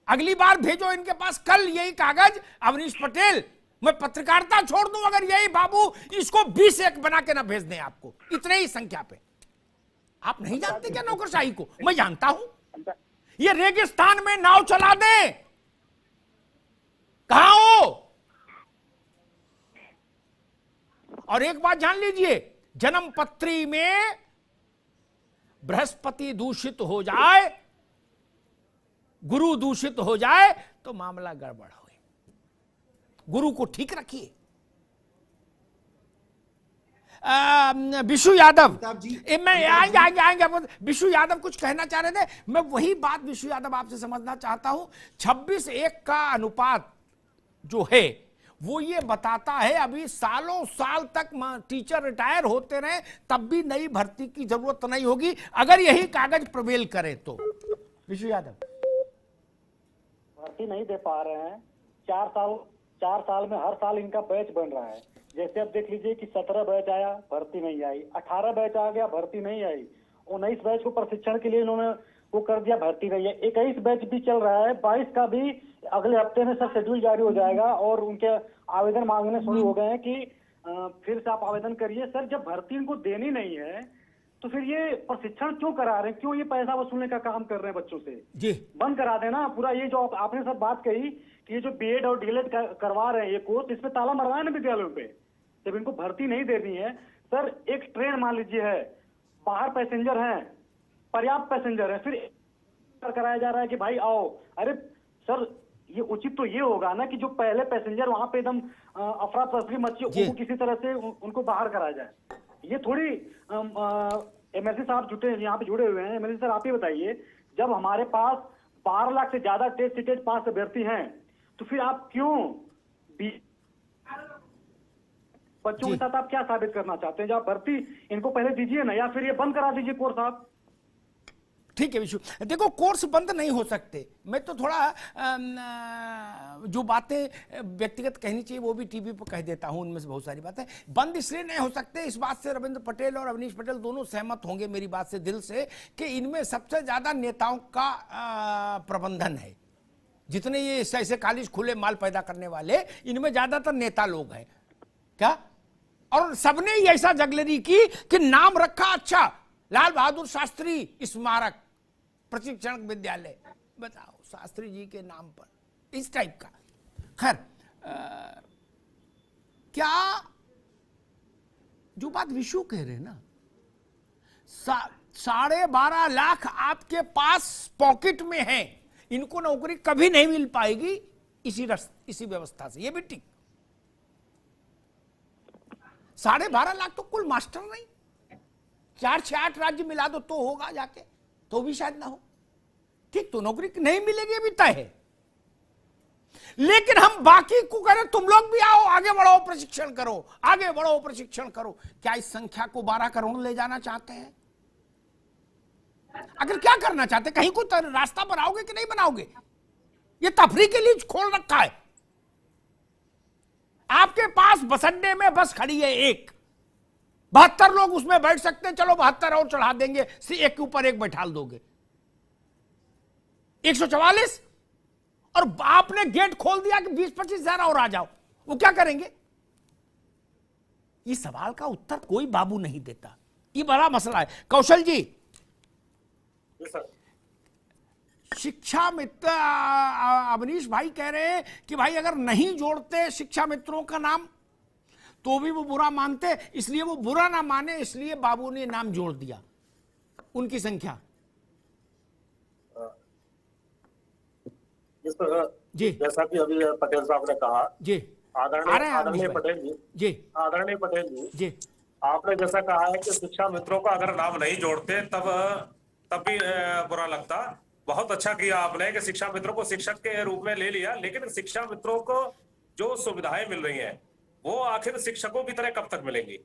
अगली बार भेजो इनके पास कल यही कागज, अवनीश पटेल, मैं पत्रकारिता छोड़ दूं अगर यही बाबू इसको 20-1 बना के ना भेज दें आपको, इतने ही संख्या पे। आप नहीं जानते क्या नौकरशाही को? मैं जानता हूं। ये रेगिस्तान में नाव चला दें, कहां हो? और एक बात जान लीजिए, जन्म पत्री में बृहस्पति दूषित हो जाए, गुरु दूषित हो जाए तो मामला गड़बड़ हो। गुरु को ठीक रखिए। विशु यादव, मैं आएंगे। विशु यादव कुछ कहना चाह रहे थे, मैं वही बात विशु यादव आपसे समझना चाहता हूं। 26-1 का अनुपात जो है वो ये बताता है अभी सालों साल तक टीचर रिटायर होते रहे तब भी नई भर्ती की जरूरत नहीं होगी अगर यही कागज प्रवेल करे तो। विशु यादव, भर्ती नहीं दे पा रहे हैं। 4 साल में हर साल इनका बैच बन रहा है। जैसे अब देख लीजिए कि 17 बैच आया, भर्ती नहीं आई, 18 बैच आ गया, भर्ती नहीं आई, 19 बैच को प्रशिक्षण के लिए इन्होंने वो कर दिया, भर्ती नहीं है। 21 बैच भी चल रहा है, 22 का भी अगले हफ्ते में सर शेड्यूल जारी हो जाएगा और उनके आवेदन मांगने शुरू हो गए हैं कि फिर से आप आवेदन करिए। सर जब भर्ती इनको देनी नहीं है तो फिर ये प्रशिक्षण क्यों करा रहे हैं? क्यों ये पैसा वसूलने का काम कर रहे हैं बच्चों से? जी बंद करा देना पूरा। ये जो आपने सर बात कही कि ये जो बीएड और डीएलएड करवा रहे हैं ये कोर्स, इसमें ताला मरवाए ना विद्यालयों पे जब इनको भर्ती नहीं देनी है। सर एक ट्रेन मान लीजिए है, बाहर पैसेंजर हैं, पर्याप्त पैसेंजर है, फिर कराया जा रहा है कि भाई आओ। अरे सर ये उचित तो ये होगा ना कि जो पहले पैसेंजर वहां पे एकदम अफरा तफरी मची उनको किसी तरह से उनको बाहर कराया जाए। ये थोड़ी एमएलसी साहब यहाँ पे जुड़े हुए हैं। एमएलसी सर आप ही बताइए, जब हमारे पास 12 लाख से ज्यादा टेस्ट सीटेज पास अभ्यर्थी हैं तो फिर आप क्यों बच्चों के साथ आप क्या साबित करना चाहते हैं? जब भर्ती इनको पहले दीजिए ना, या फिर ये बंद करा दीजिए कोर्स आप। ठीक है विशु, देखो कोर्स बंद नहीं हो सकते। मैं तो थोड़ा जो बातें व्यक्तिगत कहनी चाहिए वो भी टीवी पर कह देता हूं, उनमें से बहुत सारी बातें बंद इसलिए नहीं हो सकते। इस बात से रविंद्र पटेल और अवनीश पटेल दोनों सहमत होंगे मेरी बात से दिल से कि इनमें सबसे ज्यादा नेताओं का प्रबंधन है। जितने ये ऐसे कॉलेज खुले माल पैदा करने वाले, इनमें ज्यादातर नेता लोग हैं क्या। और सबने ही ऐसा जगलरी की कि नाम रखा अच्छा, लाल बहादुर शास्त्री स्मारक प्रशिक्षण विद्यालय, बताओ शास्त्री जी के नाम पर, इस टाइप का। खैर क्या जो बात विशु कह रहे हैं ना, 12.5 लाख आपके पास पॉकेट में है, इनको नौकरी कभी नहीं मिल पाएगी इसी व्यवस्था से। ये भी ठीक, 12.5 लाख तो कुल मास्टर नहीं, 4 से 8 राज्य मिला दो तो होगा जाके, तो भी शायद ना हो। ठीक, तो नौकरी नहीं मिलेगी भी तय है। लेकिन हम बाकी को करें, तुम लोग भी आओ, आगे बढ़ो, प्रशिक्षण करो, आगे बढ़ो, प्रशिक्षण करो। क्या इस संख्या को 12 करोड़ ले जाना चाहते हैं? अगर क्या करना चाहते, कहीं को रास्ता बनाओगे कि नहीं बनाओगे? ये तफरी के लिए खोल रखा है। आपके पास बस अड्डे में बस खड़ी है एक, 72 लोग उसमें बैठ सकते हैं, चलो 72 और चढ़ा देंगे, एक के ऊपर एक बैठाल दोगे, 144, और आपने गेट खोल दिया कि 20-25 हजार और आ जाओ, वो क्या करेंगे? इस सवाल का उत्तर कोई बाबू नहीं देता। ये बड़ा मसला है। कौशल जी, शिक्षा मित्र अवनीश भाई कह रहे हैं कि भाई अगर नहीं जोड़ते शिक्षा मित्रों का नाम तो भी वो बुरा मानते, इसलिए वो बुरा ना माने इसलिए बाबू ने नाम जोड़ दिया उनकी संख्या। जी, जैसा कि अभी पटेल साहब ने कहा, जी आदरणीय पटेल जी, जी आदरणीय पटेल जी, जी, आपने जैसा कहा है कि शिक्षा मित्रों का अगर नाम नहीं जोड़ते तब भी बुरा लगता। बहुत अच्छा किया आपने कि शिक्षा मित्रों को शिक्षक के रूप में ले लिया, लेकिन शिक्षा मित्रों को जो सुविधाएं मिल रही हैं वो आखिर शिक्षकों की तरह कब तक मिलेंगी?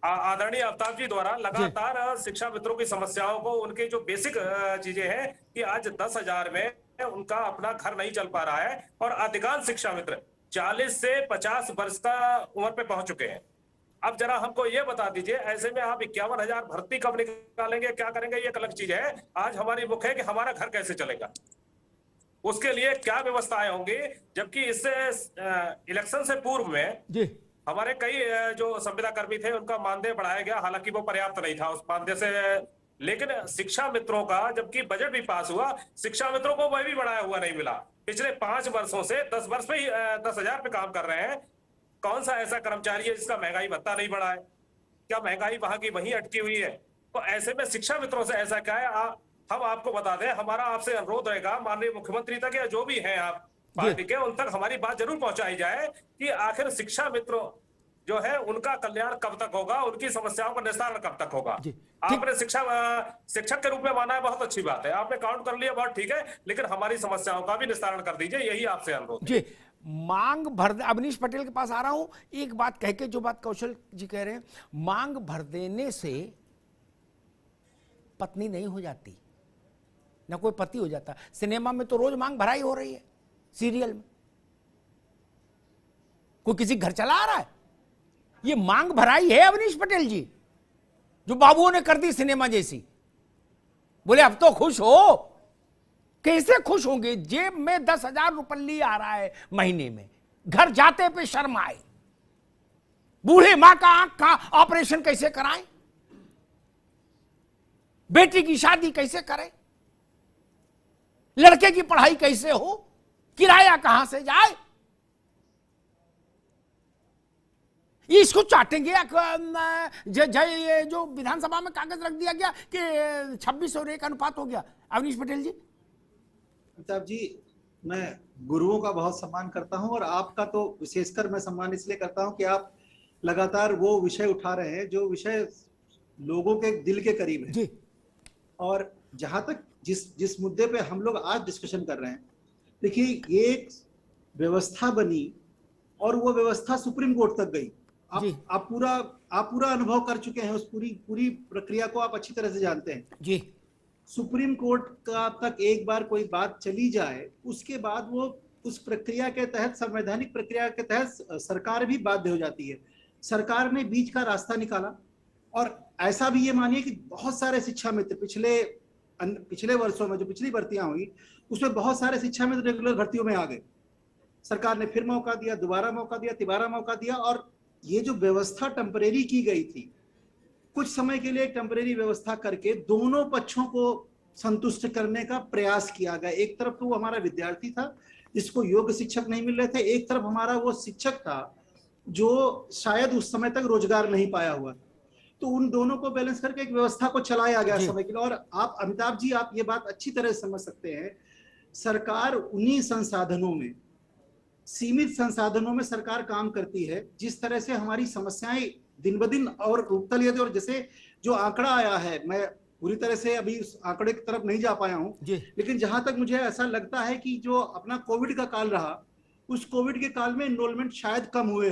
आदरणीय अवतार जी द्वारा लगातार शिक्षा मित्रों की समस्याओं को, उनकी जो बेसिक चीजें हैं कि आज 10,000 में उनका अपना घर नहीं चल पा रहा है, और अधिकांश शिक्षा मित्र 40 से 50 वर्ष का उम्र पे पहुंच चुके हैं। अब जरा हमको ये बता दीजिए, ऐसे में आप 51,000 भर्ती कब निकालेंगे, क्या करेंगे? ये एक अलग चीज है। आज हमारी मुख्य है कि हमारा घर कैसे चलेगा, उसके लिए क्या व्यवस्थाएं होंगी, जबकि इससे इलेक्शन से पूर्व में जी हमारे कई जो संविदा कर्मी थे उनका मानदेय बढ़ाया गया, हालांकि वो पर्याप्त नहीं था उस मानदेय से, लेकिन शिक्षा मित्रों का जबकि बजट भी पास हुआ, शिक्षा मित्रों को वह भी बढ़ाया हुआ नहीं मिला। पिछले 5 वर्षों से 10 वर्ष में ही 10,000 पे काम कर रहे हैं। कौन सा ऐसा कर्मचारी है जिसका महंगाई भत्ता नहीं बढ़ा है? क्या महंगाई वहां की वहीं अटकी हुई है? तो ऐसे में शिक्षा मित्रों से ऐसा क्या है, हम आपको बता दें, हमारा आपसे अनुरोध रहेगा माननीय मुख्यमंत्री तक या जो भी हैं आप पार्टी के, उन तक हमारी बात जरूर पहुंचाई जाए कि आखिर शिक्षा मित्रों जो है उनका कल्याण कब तक होगा, उनकी समस्याओं का निस्तारण कब तक होगा। आपने शिक्षक के रूप में माना है, बहुत अच्छी बात है, आपने काउंट कर लिया, बहुत ठीक है, लेकिन हमारी समस्याओं का भी निस्तारण कर दीजिए, यही आपसे अनुरोध जी। मांग भर, अवनीश पटेल के पास आ रहा हूं, एक बात कह के, जो बात कौशल जी कह रहे हैं, मांग भर देने से पत्नी नहीं हो जाती, ना कोई पति हो जाता। सिनेमा में तो रोज मांग भराई हो रही है, सीरियल में कोई किसी घर चला आ रहा है, ये मांग भराई है अवनीश पटेल जी, जो बाबुओं ने कर दी सिनेमा जैसी। बोले अब तो खुश हो, कैसे खुश होंगे? जेब में 10,000 रुपये आ रहा है महीने में, घर जाते पे शर्म आए, बूढ़े मां का आंख का ऑपरेशन कैसे कराएं, बेटी की शादी कैसे करें, लड़के की पढ़ाई कैसे हो, किराया कहां से जाए, इसको चाटेंगे। ये जो विधानसभा में कागज रख दिया गया कि 26 और 1 अनुपात हो गया। अवनीश पटेल जी। अमिताभ जी, मैं गुरुओं का बहुत सम्मान करता हूं, और आपका तो विशेषकर मैं सम्मान इसलिए करता हूं कि आप लगातार वो विषय उठा रहे हैं जो विषय लोगों के दिल के करीब है। और जहां तक जिस मुद्दे पे हम लोग आज डिस्कशन कर रहे हैं, देखिए ये एक व्यवस्था बनी और वो व्यवस्था सुप्रीम कोर्ट तक गई। आप पूरा अनुभव कर चुके हैं, उस पूरी प्रक्रिया को आप अच्छी तरह से जानते हैं जी। सुप्रीम कोर्ट का तक एक बार कोई बात चली जाए, उसके बाद वो उस प्रक्रिया के तहत, संवैधानिक प्रक्रिया के तहत सरकार भी बाध्य हो जाती है। सरकार ने बीच का रास्ता निकाला, और ऐसा भी ये मानिए कि बहुत सारे शिक्षा मित्र पिछले वर्षों में जो पिछली भर्तियां हुई उसमें बहुत सारे शिक्षा मित्र रेगुलर भर्तियों में आ गए। सरकार ने फिर मौका दिया, दोबारा मौका दिया, तिबारा मौका दिया, और ये जो व्यवस्था टेम्परेरी की गई थी, कुछ समय के लिए टेम्परेरी व्यवस्था करके दोनों पक्षों को संतुष्ट करने का प्रयास किया गया। एक तरफ तो वो हमारा विद्यार्थी था जिसको योग्य शिक्षक नहीं मिल रहे थे, एक तरफ हमारा वो शिक्षक था जो शायद उस समय तक रोजगार नहीं पाया हुआ। तो उन दोनों को बैलेंस करके एक व्यवस्था को चलाया गया समय के लिए। और आप अमिताभ जी, आप ये बात अच्छी तरह समझ सकते हैं, सरकार उन्हीं संसाधनों में, सीमित संसाधनों में सरकार काम करती है। जिस तरह से हमारी समस्याएं दिन ब दिन और उठता लिया, और जैसे जो आंकड़ा आया है, मैं पूरी तरह से अभी उस आंकड़े की तरफ नहीं जा पाया हूं, लेकिन जहां तक मुझे ऐसा लगता है कि जो अपना कोविड का काल रहा, उस कोविड के काल में एनरोलमेंट शायद कम हुए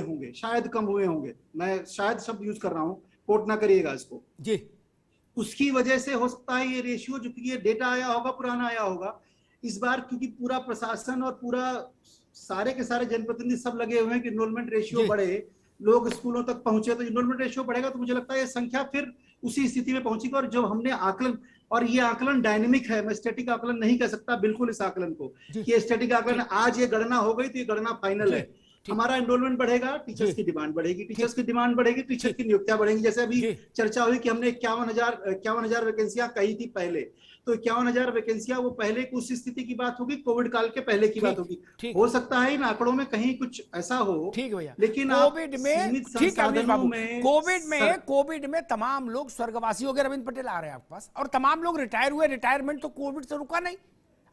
होंगे, मैं शायद शब्द यूज कर रहा हूं, कोट ना करिएगा इसको जी। उसकी वजह से हो सकता है ये रेशियो, जो कि ये डेटा आया होगा, पुराना आया होगा, इस बार क्योंकि पूरा प्रशासन और पूरा सारे के सारे जनप्रतिनिधि सब लगे हुए हैं कि इनरोलमेंट रेशियो बढ़े, लोग स्कूलों तक पहुंचे, तो इनरोलमेंट रेशियो बढ़ेगा तो मुझे लगता है ये संख्या फिर उसी स्थिति में पहुंचेगी। और जब हमने आकलन, और ये आकलन डायनेमिक है, मैं स्टैटिक आकलन नहीं कह सकता बिल्कुल इस आकलन को कि स्टैटिक आकलन आज ये गणना हो गई तो ये गणना फाइनल है। हमारा एनरोलमेंट बढ़ेगा, टीचर्स की डिमांड बढ़ेगी, टीचर्स की डिमांड बढ़ेगी, टीचर की नियुक्तियां बढ़ेंगी। जैसे अभी चर्चा हुई कि हमने 51,000 वैकेंसियां कही थी पहले, तो 51,000 वैकेंसियां वो पहले उस स्थिति की बात होगी, कोविड काल के पहले की बात होगी। हो सकता है इन आंकड़ों में कहीं कुछ ऐसा हो, ठीक भैया, लेकिन कोविड में, ठीक है, कोविड में तमाम लोग स्वर्गवासी हो गए। रविंद्र पटेल आ रहे हैं आपके पास, और तमाम लोग रिटायर हुए। रिटायरमेंट तो कोविड से रुका नहीं।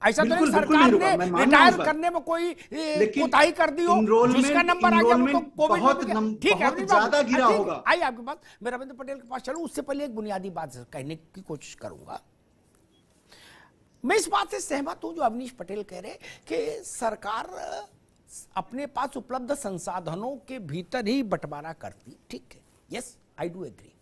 ऐसा तो नहीं सरकार ने रिटायर करने में कोई कोताही कर दी हो, जिसका नंबर आ गया वो तो कोविड में, ठीक है, ज्यादा गिरा होगा। आइए आपके पास, मैं रविंद्र पटेल के पास चलूं, उससे पहले एक बुनियादी बात कहने की कोशिश करूंगा। मैं इस बात से सहमत हूं जो अवनीश पटेल कह रहे कि सरकार अपने पास उपलब्ध संसाधनों के भीतर ही बंटवारा करती, ठीक है, यस आई डू एग्री।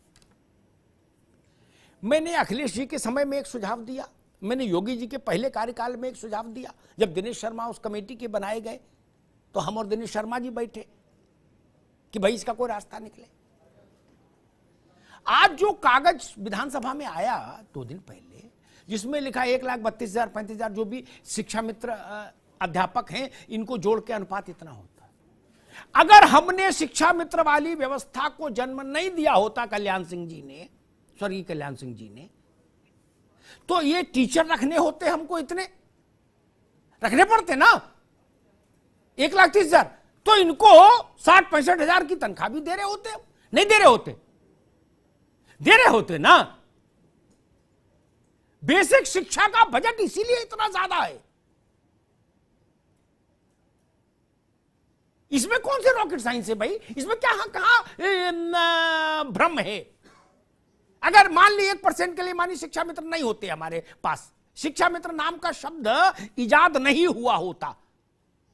मैंने अखिलेश जी के समय में एक सुझाव दिया, मैंने योगी जी के पहले कार्यकाल में एक सुझाव दिया। जब दिनेश शर्मा उस कमेटी के बनाए गए तो हम और दिनेश शर्मा जी बैठे कि भाई इसका कोई रास्ता निकले। आज जो कागज विधानसभा में आया 2 दिन पहले, जिसमें लिखा 1,32,000 35,000 जो भी शिक्षा मित्र अध्यापक हैं, इनको जोड़ के अनुपात इतना होता है। अगर हमने शिक्षा मित्र वाली व्यवस्था को जन्म नहीं दिया होता कल्याण सिंह जी ने, स्वर्गीय कल्याण सिंह जी ने, तो ये टीचर रखने होते, हमको इतने रखने पड़ते ना 1,30,000, तो इनको 60-65,000 की तनख्वाह भी दे रहे होते, नहीं दे रहे होते, दे रहे होते ना। बेसिक शिक्षा का बजट इसीलिए इतना ज्यादा है। इसमें कौन से रॉकेट साइंस है भाई, इसमें क्या कहां भ्रम है। अगर मान ली 1% के लिए मानी शिक्षा मित्र नहीं होते हमारे पास, शिक्षा मित्र नाम का शब्द इजाद नहीं हुआ होता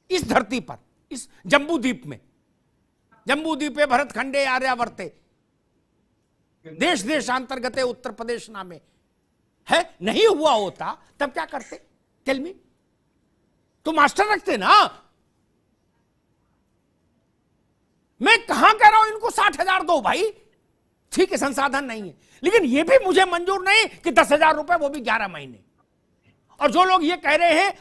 इस धरती पर, इस जम्बूद्वीप में, जम्बूद्वीपे भरतखंडे आर्यावर्ते देश देशांतर्गते उत्तर प्रदेश नामे है, नहीं हुआ होता तब क्या करते, टेल मी। तो मास्टर रखते ना। मैं कहां कह रहा हूं इनको 60,000 दो भाई, ठीक है, संसाधन नहीं है, लेकिन यह भी मुझे मंजूर नहीं कि 10,000 रुपए, वो भी 11 महीने। और जो लोग ये कह रहे हैं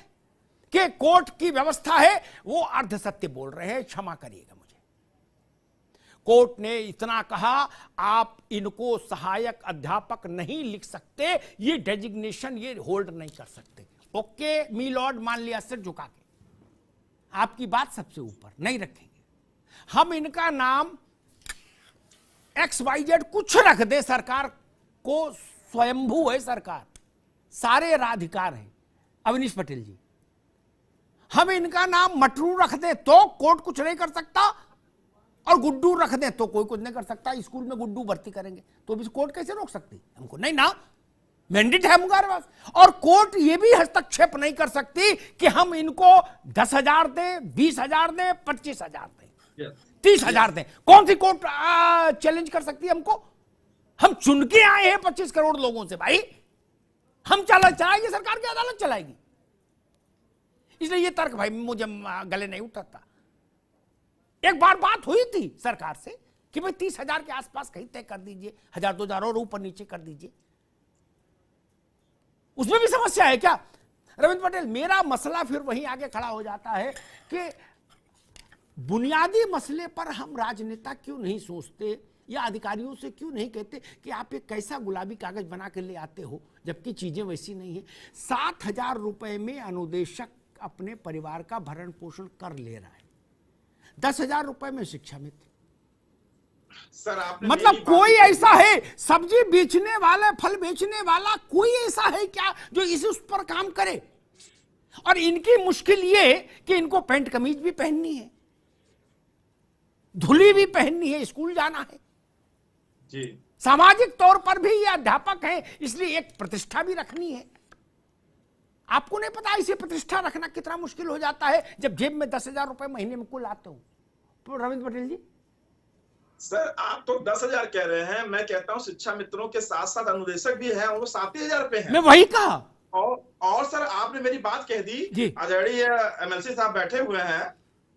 कि कोर्ट की व्यवस्था है, वो अर्ध सत्य बोल रहे हैं, क्षमा करिएगा मुझे। कोर्ट ने इतना कहा, आप इनको सहायक अध्यापक नहीं लिख सकते, ये डेजिग्नेशन ये होल्ड नहीं कर सकते। ओके मी लॉर्ड, मान लिया सिर झुका के, आपकी बात सबसे ऊपर नहीं रखेंगे, हम इनका नाम XYZ कुछ रख दे, सरकार को स्वयंभू है, सरकार सारे राधिकार हैं अवनीश पटेल जी, हम इनका नाम मटरू रख दे तो कोर्ट कुछ नहीं कर सकता, और गुड्डू रख दे तो कोई कुछ नहीं कर सकता। स्कूल में गुड्डू भर्ती करेंगे तो भी कोर्ट कैसे रोक सकती हमको, नहीं ना, मैंडेट है हमारे पास। और कोर्ट ये भी हस्तक्षेप नहीं कर सकती कि हम इनको 10,000 दें, 20,000 दें, 25,000 दें, 30,000 दें। कौन सी कोर्ट चैलेंज कर सकती है हमको? हम चुन के आए हैं 25 करोड़ लोगों से भाई, हम चलाएंगे, सरकार की अदालत चलाएगी। इसलिए ये तर्क भाई मुझे गले नहीं उतरता। एक बार बात हुई थी सरकार से कि भाई 30,000 के आसपास कहीं तय कर दीजिए, 1,000-2,000 और ऊपर नीचे कर दीजिए। उसमें भी समस्या है क्या रविंद्र पटेल? मेरा मसला फिर वहीं आगे खड़ा हो जाता है कि बुनियादी मसले पर हम राजनेता क्यों नहीं सोचते, या अधिकारियों से क्यों नहीं कहते कि आप एक कैसा गुलाबी कागज बना के ले आते हो, जबकि चीजें वैसी नहीं है। 7,000 रुपए में अनुदेशक अपने परिवार का भरण पोषण कर ले रहा है, 10,000 रुपए में शिक्षा मित्र। सर आपने मतलब कोई ऐसा है सब्जी बेचने वाला, फल बेचने वाला, कोई ऐसा है क्या जो इस उस पर काम करे? और इनकी मुश्किल ये कि इनको पैंट कमीज भी पहननी है, धुली भी पहननी है, स्कूल जाना है जी, सामाजिक तौर पर भी ये अध्यापक है, इसलिए एक प्रतिष्ठा भी रखनी है। आपको नहीं पता इसे प्रतिष्ठा रखना कितना मुश्किल हो जाता है जब जेब में 10,000 रुपए महीने में कुल आते हो। तो रविंद्र पटेल जी, सर आप तो 10,000 कह रहे हैं, मैं कहता हूं शिक्षा मित्रों के साथ साथ अनुदेशक भी हैं, वो 7,000 रुपए हैं। मैं वही कहा, और सर आपने मेरी बात कह दी। आदरणीय एमएलसी साहब बैठे हुए हैं,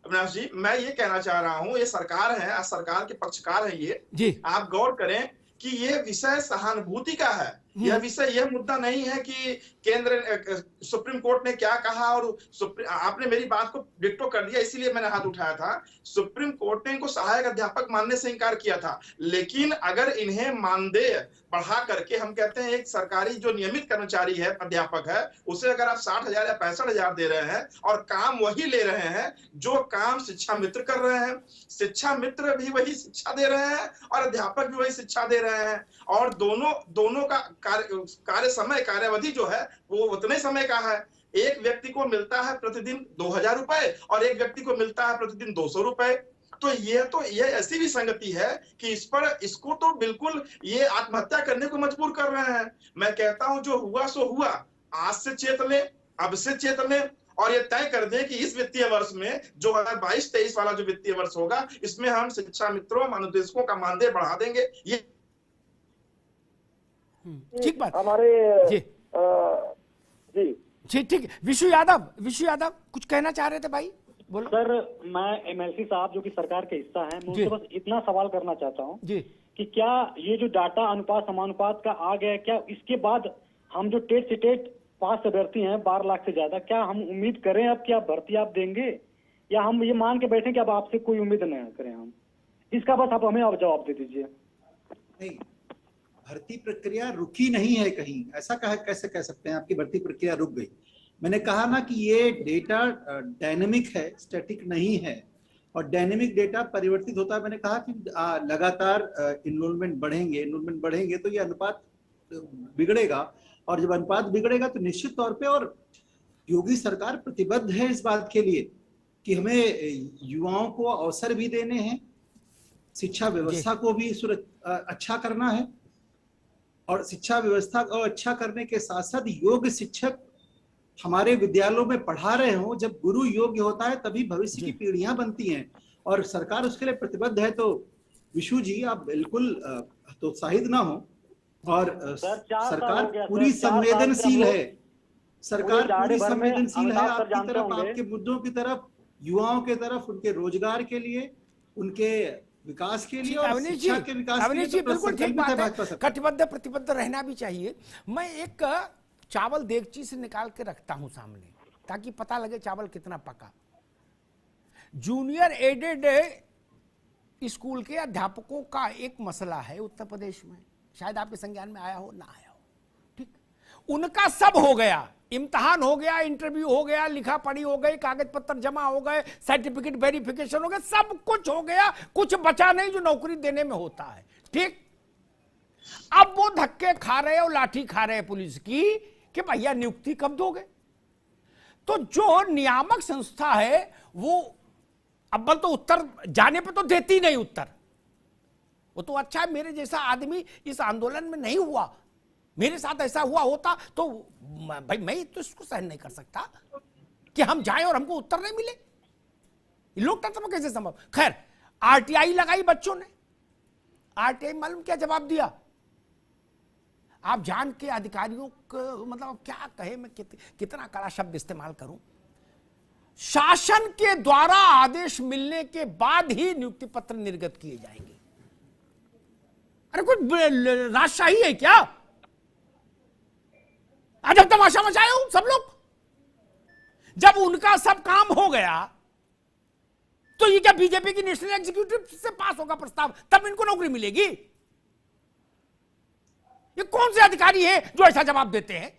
अविनाश जी, मैं ये कहना चाह रहा हूँ, ये सरकार है, सरकार के पक्षकार है ये। आप गौर करें कि ये विषय सहानुभूति का है। यह विषय, यह मुद्दा नहीं है कि केंद्र सुप्रीम कोर्ट ने क्या कहा और आपने मेरी बात को डिक्टो कर दिया, इसीलिए मैंने हाथ उठाया था। सुप्रीम कोर्ट ने इनको सहायक अध्यापक मानने से इनकार किया था, लेकिन अगर इन्हें मानदेय बढ़ा करके, हम कहते हैं एक सरकारी जो नियमित कर्मचारी है, अध्यापक है, उसे अगर आप 60,000 या 65,000 दे रहे हैं और काम वही ले रहे हैं जो काम शिक्षा मित्र कर रहे हैं, शिक्षा मित्र भी वही शिक्षा दे रहे हैं और अध्यापक भी वही शिक्षा दे रहे हैं, और दोनों का कार्य समय, कार्यावधि जो है वो उतने समय का है। एक व्यक्ति को मिलता है प्रतिदिन 2,000 रुपए और एक व्यक्ति को मिलता है प्रतिदिन 200 रुपए। तो ये ऐसी भी संगति है कि इसको तो बिल्कुल ये आत्महत्या करने को मजबूर कर रहे हैं। मैं कहता हूं जो हुआ सो हुआ, आज से चेत लें, अब से चेत लें और ये तय कर दें कि इस वित्तीय वर्ष में जो 2022-23 वाला जो वित्तीय वर्ष होगा, इसमें हम शिक्षा मित्रों, अनुदेशकों का मानदेय बढ़ा देंगे। ये ठीक बात हमारे जी ठीक। विशु यादव कुछ कहना चाह रहे थे भाई, बोलो। सर मैं एमएलसी साहब जो कि सरकार के हिस्सा है, मैं उनसे बस इतना सवाल करना चाहता हूँ कि क्या ये जो डाटा अनुपात समानुपात का आ गया, क्या इसके बाद हम जो टेट से टेट पास अभ्यर्थी हैं 12 लाख से ज्यादा, क्या हम उम्मीद करें अब कि आप भर्ती आप देंगे, या हम ये मान के बैठे कि अब आपसे कोई उम्मीद न करें हम? इसका बस आप हमें अब जवाब दे दीजिए। नहीं, भर्ती प्रक्रिया रुकी नहीं है कहीं, ऐसा कैसे कह सकते हैं आपकी भर्ती प्रक्रिया रुक गई? मैंने कहा ना कि ये डेटा डायनेमिक है, स्टैटिक नहीं है, और डायनेमिक डेटा परिवर्तित होता है। मैंने कहा कि लगातार इनरोलमेंट बढ़ेंगे तो ये अनुपात बिगड़ेगा, और जब अनुपात बिगड़ेगा तो निश्चित तौर पे, और योगी सरकार प्रतिबद्ध है इस बात के लिए कि हमें युवाओं को अवसर भी देने हैं, शिक्षा व्यवस्था को भी अच्छा करना है, और शिक्षा व्यवस्था को अच्छा करने के साथ साथ योग्य शिक्षक हमारे विद्यालयों में पढ़ा रहे हों। जब गुरु योग्य होता है तभी भविष्य की पीढ़ियां बनती हैं, और सरकार उसके लिए प्रतिबद्ध है। तो विशु जी आप बिल्कुल हतोत्साहित ना हो, और सरकार पूरी संवेदनशील है, सरकार पूरी संवेदनशील है आपकी तरफ, आपके मुद्दों की तरफ, युवाओं के तरफ, उनके रोजगार के लिए, उनके विकास के लिए और शिक्षा के विकास के लिए। बिल्कुल ठीक बात है, कटिबद्ध प्रतिबद्ध रहना भी चाहिए। मैं एक चावल देगची से निकाल के रखता हूं सामने ताकि पता लगे चावल कितना पका। जूनियर एडेड स्कूल के अध्यापकों का एक मसला है उत्तर प्रदेश में, शायद आपके संज्ञान में आया हो ना आया हो, ठीक। उनका सब हो गया, इम्तिहान हो गया, इंटरव्यू हो गया, लिखा पढ़ी हो गई, कागज पत्र जमा हो गए, सर्टिफिकेट वेरिफिकेशन हो गया, सब कुछ हो गया, कुछ बचा नहीं जो नौकरी देने में होता है, ठीक। अब वो धक्के खा रहे और लाठी खा रहे पुलिस की कि भैया नियुक्ति कब दोगे। तो जो नियामक संस्था है वो अव्वल तो उत्तर जाने पे तो देती नहीं उत्तर। वो तो अच्छा है मेरे जैसा आदमी इस आंदोलन में नहीं हुआ, मेरे साथ ऐसा हुआ होता तो भाई मैं तो इसको सहन नहीं कर सकता कि हम जाएं और हमको उत्तर नहीं मिले। लोकतंत्र में कैसे संभव। खैर आरटीआई लगाई बच्चों ने, आरटीआई मालूम क्या जवाब दिया। आप जान के अधिकारियों को मतलब क्या कहे, मैं कितना कड़ा शब्द इस्तेमाल करूं। शासन के द्वारा आदेश मिलने के बाद ही नियुक्ति पत्र निर्गत किए जाएंगे। अरे कोई राजशाही है क्या? आज अब तमाशा मचाए हो सब लोग। जब उनका सब काम हो गया तो ये क्या बीजेपी की नेशनल एग्जीक्यूटिव से पास होगा प्रस्ताव, तब इनको नौकरी मिलेगी? ये कौन से अधिकारी है जो ऐसा जवाब देते हैं?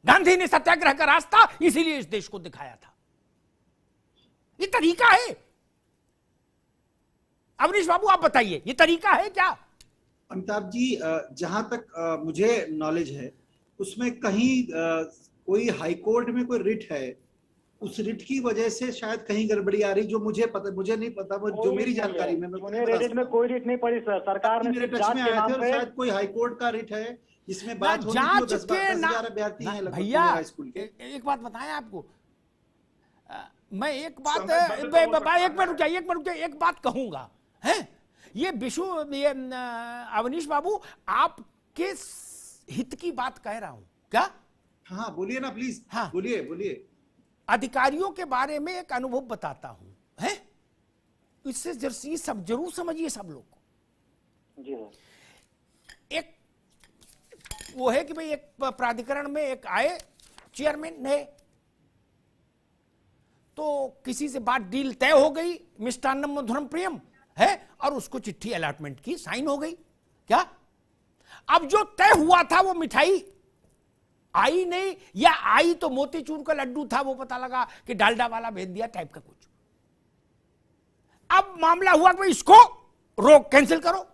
गांधी ने सत्याग्रह का रास्ता इसीलिए इस देश को दिखाया था। ये तरीका है? अवनीश बाबू आप बताइए, ये तरीका है क्या? अमिताभ जी, जहां तक मुझे नॉलेज है उसमें कहीं कोई हाईकोर्ट में कोई रिट है, उस रिट की वजह से शायद कहीं गड़बड़ी आ रही, जो मुझे नहीं पता, जो मेरी जानकारी में कोई रिट नहीं पड़ी सर। सरकार ने मेरे टच में आए थे और शायद कोई हाईकोर्ट का रिट है जिसमें बात होनी थी। 10-11 अभ्यर्थी हैं लगभग भैया स्कूल के। एक बात बताएं आपको, मैं एक बात एक मिनट रुक जाइए, एक बात कहूंगा है ये अवनीश बाबू आपके हित की बात कह रहा हूं क्या? हाँ बोलिए ना प्लीज। हाँ बोलिए बोलिए। अधिकारियों के बारे में एक अनुभव बताता हूं, है इससे जरूर समझिए सब लोग को। जी सर। एक वो है कि भाई एक प्राधिकरण में एक आए चेयरमैन है, तो किसी से बात डील तय हो गई, मिष्टान्नम मधुरम प्रियम है, और उसको चिट्ठी अलॉटमेंट की साइन हो गई क्या? अब जो तय हुआ था वो मिठाई आई नहीं, या आई तो मोतीचूर का लड्डू था, वो पता लगा कि डालडा वाला भेज दिया टाइप का कुछ। अब मामला हुआ कि इसको रोक कैंसिल करो।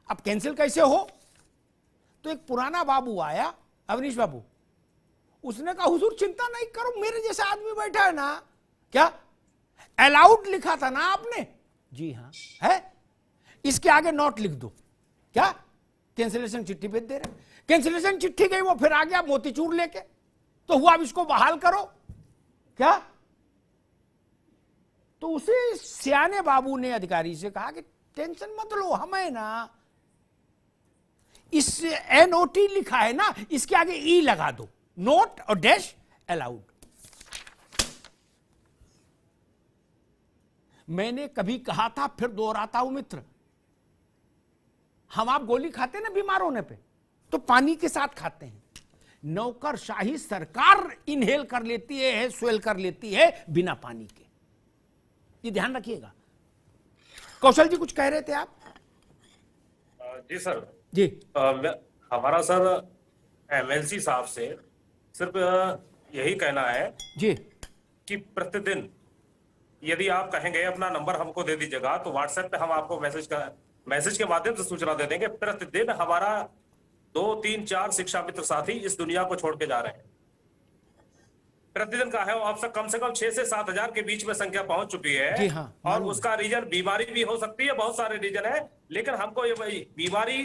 अब कैंसिल कैसे हो? तो एक पुराना बाबू आया, अवनीश बाबू, उसने कहा हुजूर चिंता नहीं करो, मेरे जैसा आदमी बैठा है ना। क्या अलाउड लिखा था ना आपने? जी हाँ है, इसके आगे नोट लिख दो। क्या कैंसिलेशन चिट्ठी भेज दे रहे। कैंसिलेशन चिट्ठी गई, वो फिर आ गया मोतीचूर लेके, तो हुआ अब इसको बहाल करो क्या? तो उसे सियाने बाबू ने अधिकारी से कहा कि टेंशन मत लो, हमें ना इस NOT लिखा है ना, इसके आगे ई लगा दो, नोट और डैश अलाउड। मैंने कभी कहा था, फिर दोहराता हूं मित्र, हम आप गोली खाते ना बीमार होने पे, तो पानी के साथ खाते हैं। नौकरशाही सरकार इनहेल कर लेती है, स्वेल कर लेती है बिना पानी के, ये ध्यान रखिएगा। कौशल जी कुछ कह रहे थे आप? जी सर जी। हमारा सर MLC साहब से सिर्फ यही कहना है जी कि प्रतिदिन यदि आप कहेंगे अपना नंबर हमको दे दीजिएगा, तो व्हाट्सएप पे हम आपको मैसेज के माध्यम से सूचना दे देंगे। प्रतिदिन हमारा 2, 3, 4 शिक्षा मित्र साथी इस दुनिया को छोड़ के जा रहे हैं। प्रतिदिन का है, अब तक कम से कम 6 से 7 हजार के बीच में संख्या पहुंच चुकी है। जी हाँ, और उसका रीजन बीमारी भी हो सकती है, बहुत सारे रीजन है, लेकिन हमको ये बीमारी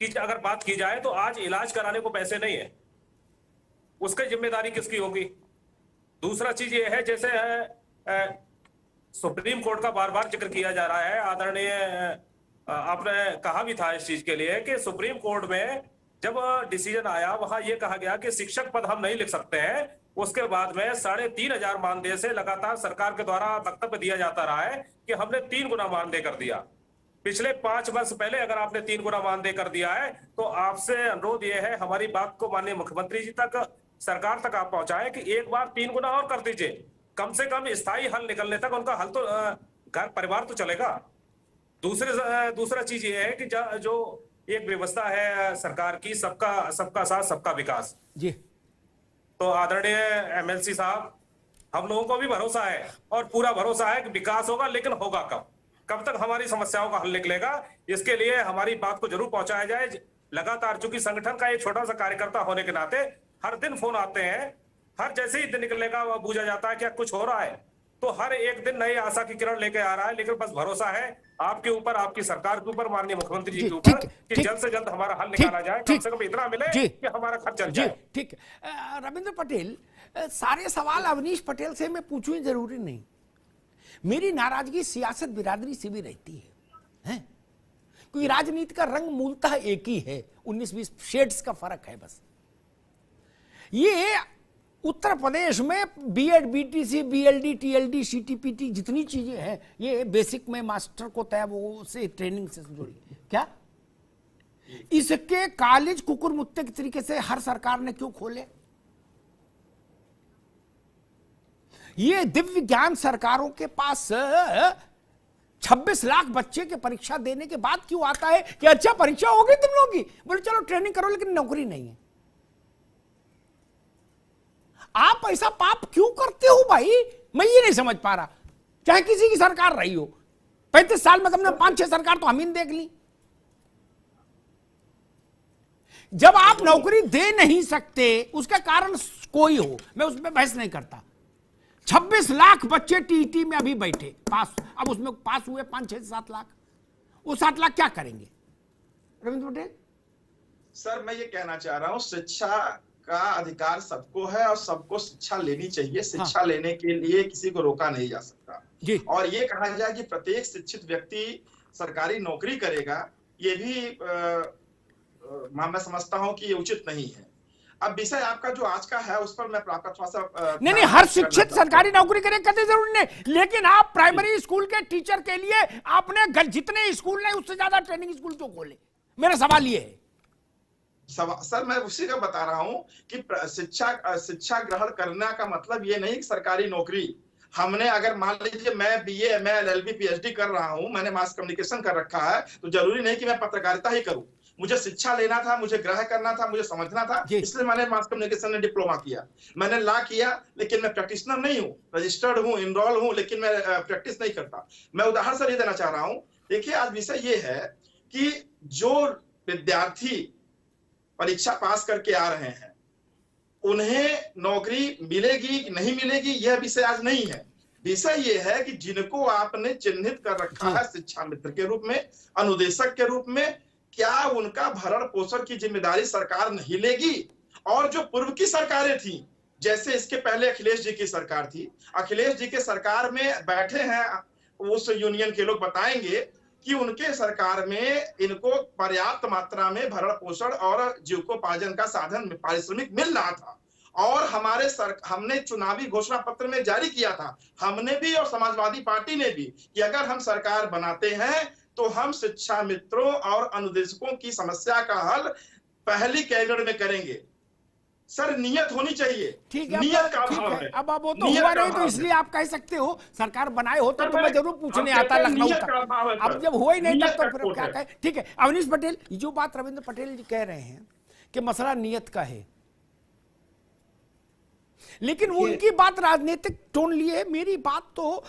की अगर बात की जाए तो आज इलाज कराने को पैसे नहीं है, उसकी जिम्मेदारी किसकी होगी? दूसरा चीज ये है, जैसे सुप्रीम कोर्ट का बार बार जिक्र किया जा रहा है, आदरणीय आपने कहा भी था इस चीज के लिए कि सुप्रीम कोर्ट में जब डिसीजन आया, वहां यह कहा गया कि शिक्षक पद हम नहीं लिख सकते हैं। उसके बाद में 3,500 मानदेय से लगातार सरकार के द्वारा वक्तव्य दिया जाता रहा है कि हमने 3 गुना मानदेय कर दिया। पिछले 5 वर्ष पहले अगर आपने 3 गुना मानदेय कर दिया है, तो आपसे अनुरोध यह है, हमारी बात को माननीय मुख्यमंत्री जी तक, सरकार तक आप पहुंचाएं कि एक बार 3 गुना और कर दीजिए, कम से कम स्थायी हल निकलने तक उनका हल तो घर परिवार तो चलेगा। दूसरा चीज ये है कि जो एक व्यवस्था है सरकार की, सबका साथ सबका विकास जी, तो आदरणीय MLC साहब, हम लोगों को भी भरोसा है और पूरा भरोसा है कि विकास होगा, लेकिन होगा कब तक हमारी समस्याओं का हल निकलेगा, इसके लिए हमारी बात को जरूर पहुंचाया जाए। लगातार चूंकि संगठन का एक छोटा सा कार्यकर्ता होने के नाते हर दिन फोन आते हैं, हर जैसे ही दिन निकलेगा वह पूछा जाता है क्या कुछ हो रहा है, तो हर एक दिन नई आशा की किरण लेके आ रहा है। लेकिन बस भरोसा है आपके ऊपर, आपकी सरकार के ऊपर, माननीय मुख्यमंत्री जी के ऊपर कि जल्द से जल्द हमारा हल निकाला जाए, कम से कम इतना मिले कि हमारा खर्च चल जाए। ठीक। रविंद्र पटेल, सारे सवाल अवनीश पटेल से मैं पूछूं जरूरी नहीं। मेरी नाराजगी सियासत बिरादरी से भी रहती है, क्योंकि राजनीति का रंग मूलतः एक ही है, 19-20 शेड्स का फर्क है बस। ये उत्तर प्रदेश में B.Ed, BTC, BLD, TLD, CTPT जितनी चीजें हैं, ये बेसिक में मास्टर को तय वो से ट्रेनिंग से जुड़ी क्या? इसके कॉलेज कुकुर मुत्ते के तरीके से हर सरकार ने क्यों खोले? ये दिव्य ज्ञान सरकारों के पास 26 लाख बच्चे के परीक्षा देने के बाद क्यों आता है कि अच्छा परीक्षा होगी तुम लोगों की, बोले चलो ट्रेनिंग करो, लेकिन नौकरी नहीं है। आप ऐसा पाप क्यों करते हो भाई? मैं ये नहीं समझ पा रहा। चाहे किसी की सरकार रही हो, 35 साल में कम से कम 5-6 सरकार तो हम ही देख ली। जब आप नौकरी दे नहीं सकते, उसका कारण कोई हो, मैं उसमें बहस नहीं करता। 26 लाख बच्चे टीईटी में अभी बैठे पास, अब उसमें पास हुए 5-6-7 लाख, वो 7 लाख क्या करेंगे? रविंद्र पटेल सर, मैं ये कहना चाह रहा हूं, शिक्षा का अधिकार सबको है और सबको शिक्षा लेनी चाहिए। शिक्षा लेने के लिए किसी को रोका नहीं जा सकता। और ये कहा जाए कि प्रत्येक शिक्षित व्यक्ति सरकारी नौकरी करेगा, ये भी मैं समझता हूं कि ये उचित नहीं है। अब विषय आपका जो आज का है उस पर मैं आपका थोड़ा सा नहीं, हर शिक्षित सरकारी नौकरी करे कतई जरूरी नहीं, लेकिन आप प्राइमरी स्कूल के टीचर के लिए आपने जितने स्कूल नहीं उससे ज्यादा ट्रेनिंग स्कूल क्यों खोले? मेरा सवाल ये है। सर मैं उसी का बता रहा हूं कि शिक्षा ग्रहण करने का मतलब ये नहीं कि सरकारी नौकरी। हमने अगर मान लीजिए मैं बीए, एमए, एलएलबी, पीएचडी कर रहा हूं, मैंने मास कम्युनिकेशन कर रखा है, तो जरूरी नहीं कि मैं पत्रकारिता ही करूं। मुझे शिक्षा लेना था, मुझे ग्रहण करना था, मुझे समझना था, इसलिए मैंने मास कम्युनिकेशन में डिप्लोमा किया। मैंने लॉ किया, लेकिन मैं प्रैक्टिशनर नहीं हूं, रजिस्टर्ड हूं, इनरोल हूं, लेकिन मैं प्रैक्टिस नहीं करता। मैं उदाहरण से ये देना चाह रहा हूं। देखिए आज विषय ये है कि जो विद्यार्थी परीक्षा पास करके आ रहे हैं उन्हें नौकरी मिलेगी कि नहीं मिलेगी यह विषय आज नहीं है। विषय ये है कि जिनको आपने चिन्हित कर रखा है शिक्षा मित्र के रूप में, अनुदेशक के रूप में, क्या उनका भरण पोषण की जिम्मेदारी सरकार नहीं लेगी? और जो पूर्व की सरकारें थी, जैसे इसके पहले अखिलेश जी की सरकार थी, अखिलेश जी के सरकार में बैठे हैं उस यूनियन के लोग, बताएंगे कि उनके सरकार में इनको पर्याप्त मात्रा में भरण पोषण और जीविकोपार्जन का साधन पारिश्रमिक मिल रहा था। और हमने चुनावी घोषणा पत्र में जारी किया था, हमने भी और समाजवादी पार्टी ने भी, कि अगर हम सरकार बनाते हैं तो हम शिक्षा मित्रों और अनुदेशकों की समस्या का हल पहली कैबिनेट में करेंगे। सर नियत होनी चाहिए, ठीक है, नियत का अभाव है। अब वो तो हुआ नहीं, तो इसलिए आप कह सकते हो सरकार बनाए होता तो मैं जरूर पूछने आता लखनऊ तक। अब जब हुआ ही नहीं तक तो फिर क्या कहे? ठीक है अवनीश पटेल, जो बात रविंद्र पटेल जी कह रहे हैं कि मसला नियत का है, लेकिन उनकी बात राजनीतिक टोन लिए, मेरी बात तो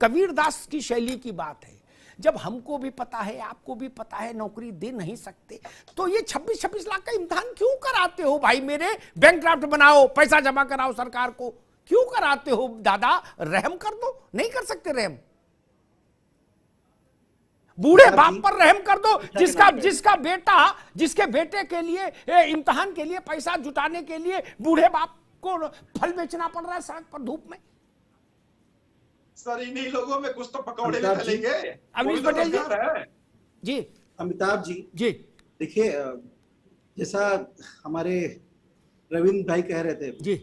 कबीर दास की शैली की बात है। जब हमको भी पता है, आपको भी पता है, नौकरी दे नहीं सकते, तो ये 26-26 लाख का इम्तिहान क्यों कराते हो भाई मेरे? बैंक ड्राफ्ट बनाओ, पैसा जमा कराओ सरकार को, क्यों कराते हो दादा? रहम कर दो। नहीं कर सकते रहम? बूढ़े बाप पर रहम कर दो, जिसके बेटे के लिए इम्तिहान के लिए पैसा जुटाने के लिए बूढ़े बाप को फल बेचना पड़ रहा है सड़क पर धूप में। सर इन्हीं लोगों में कुछ तो पकौड़े भी चलेंगे। अवनीश पटेल जी, अमिताभ जी, देखिए जैसा हमारे रविंद्र भाई कह रहे थे जी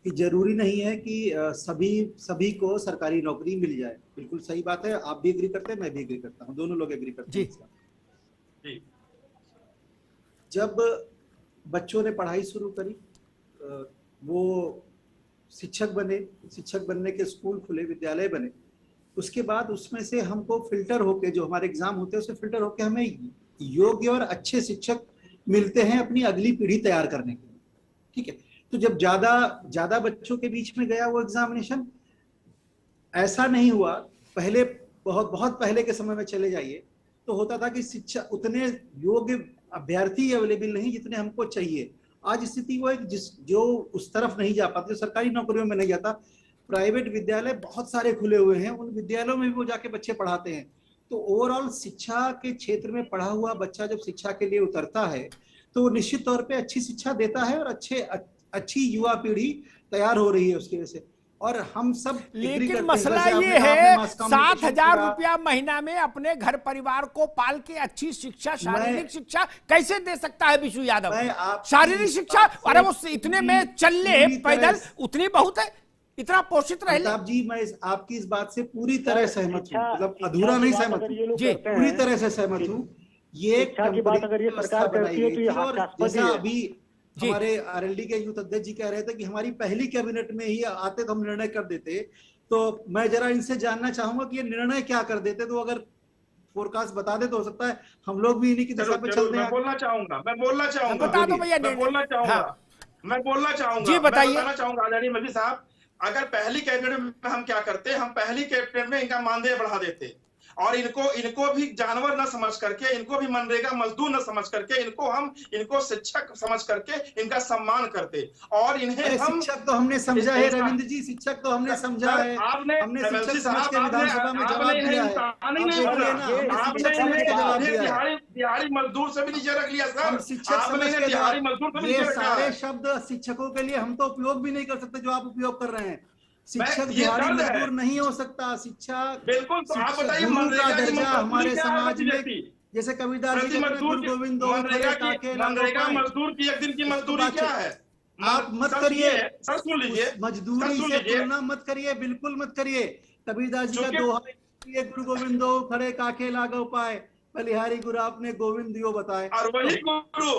कि जरूरी नहीं है कि सभी को सरकारी नौकरी मिल जाए। बिल्कुल सही बात है, आप भी एग्री करते हैं, मैं भी एग्री करता हूं, दोनों लोग एग्री करते हैं जी। जब बच्चों ने पढ़ाई शुरू करी, वो शिक्षक बने, शिक्षक बनने के स्कूल खुले, विद्यालय बने, उसके बाद उसमें से हमको फिल्टर होके, जो हमारे एग्जाम होते हैं उससे फिल्टर होके हमें योग्य और अच्छे शिक्षक मिलते हैं अपनी अगली पीढ़ी तैयार करने के लिए। ठीक है, तो जब ज्यादा बच्चों के बीच में गया वो एग्जामिनेशन, ऐसा नहीं हुआ। पहले बहुत पहले के समय में चले जाइए तो होता था कि शिक्षा उतने योग्य अभ्यर्थी अवेलेबल नहीं जितने हमको चाहिए। आज स्थिति वो है जो उस तरफ नहीं जा पाते, जो सरकारी नौकरियों में नहीं जाता, प्राइवेट विद्यालय बहुत सारे खुले हुए हैं, उन विद्यालयों में भी वो जाके बच्चे पढ़ाते हैं। तो ओवरऑल शिक्षा के क्षेत्र में पढ़ा हुआ बच्चा जब शिक्षा के लिए उतरता है तो वो निश्चित तौर पे अच्छी शिक्षा देता है और अच्छी युवा पीढ़ी तैयार हो रही है उसकी वजह से। और हम सब, लेकिन मसला ये है 7,000 रुपया महीना में अपने घर परिवार को पाल के अच्छी शिक्षा, शारीरिक शिक्षा कैसे दे सकता है विशु यादव? शारीरिक शिक्षा, अरे वो इतने में चल ले पैदल, उतनी बहुत है, इतना पोषित रहे। अमिताभ जी, मैं आपकी इस बात से पूरी तरह सहमत हूँ, मतलब अधूरा नहीं सहमत हूँ जी, पूरी तरह से सहमत हूँ। ये की बात अगर ये सरकार करती है तो ये हास्यास्पद है। अभी हमारे आरएलडी के यूथ अध्यक्ष जी कह रहे थे कि हमारी पहली कैबिनेट में ही आते तो हम निर्णय कर देते। तो मैं जरा इनसे जानना चाहूंगा कि ये निर्णय क्या कर देते, तो अगर फोरकास्ट बता दे तो हो सकता है हम लोग भी इन्हीं की दिशा पे चलते हैं। मैं बोलना चाहूंगा बता दो भैया, मैं बोलना चाहूंगा जी, बताइए। बताना चाहूंगा आदरणीय मंत्री साहब, अगर पहली कैबिनेट में हम क्या करते, हम पहली कैबिनेट में इनका मानदेय बढ़ा देते और इनको भी जानवर न समझ करके, इनको भी मनरेगा मजदूर न समझ करके, इनको शिक्षक समझ करके इनका सम्मान करते और इन्हें हम शिक्षक तो हमने समझा है रविंद्र जी, शिक्षक तो हमने समझा है, हमने शिक्षक समझ के विधानसभा में जवाब दिया है। दिहाड़ी मजदूर से भी नीचे रख लिया सर, शिक्षक समझ के दिहाड़ी मजदूर। ये सारे शब्द शिक्षकों के लिए हम तो उपयोग भी नहीं कर सकते जो आप उपयोग कर रहे हैं। शिक्षक ये दिहाड़ी दर्द है। मजदूर नहीं हो सकता। शिक्षा बिल्कुल, तो आप शिक्षक बताइए गुरु का मनरेगा की दर्जा हमारे मजदूरी क्या है समाज में, जैसी? जैसे कबीरदास जी प्रति कहते हैं, मजदूर गुरु गोविंद दो मनरेगा खड़े की ताके लागो मनरेगा पाए। मजदूर की एक दिन की इसको मजदूरी बात क्या है। है? आप मत सर करिए, सर सुन लीजिए, उस मजदूरी सर सुन से लीजिए। तुलना मत करिए, बिल्कुल मत करिए। कबीरदास जी का चूंकि- दोहा है, गुरु गोविंद दो खड़े काके लागो पाए, बलिहारी गुरु आपने गोविंद दियो बताए। और वही गुरु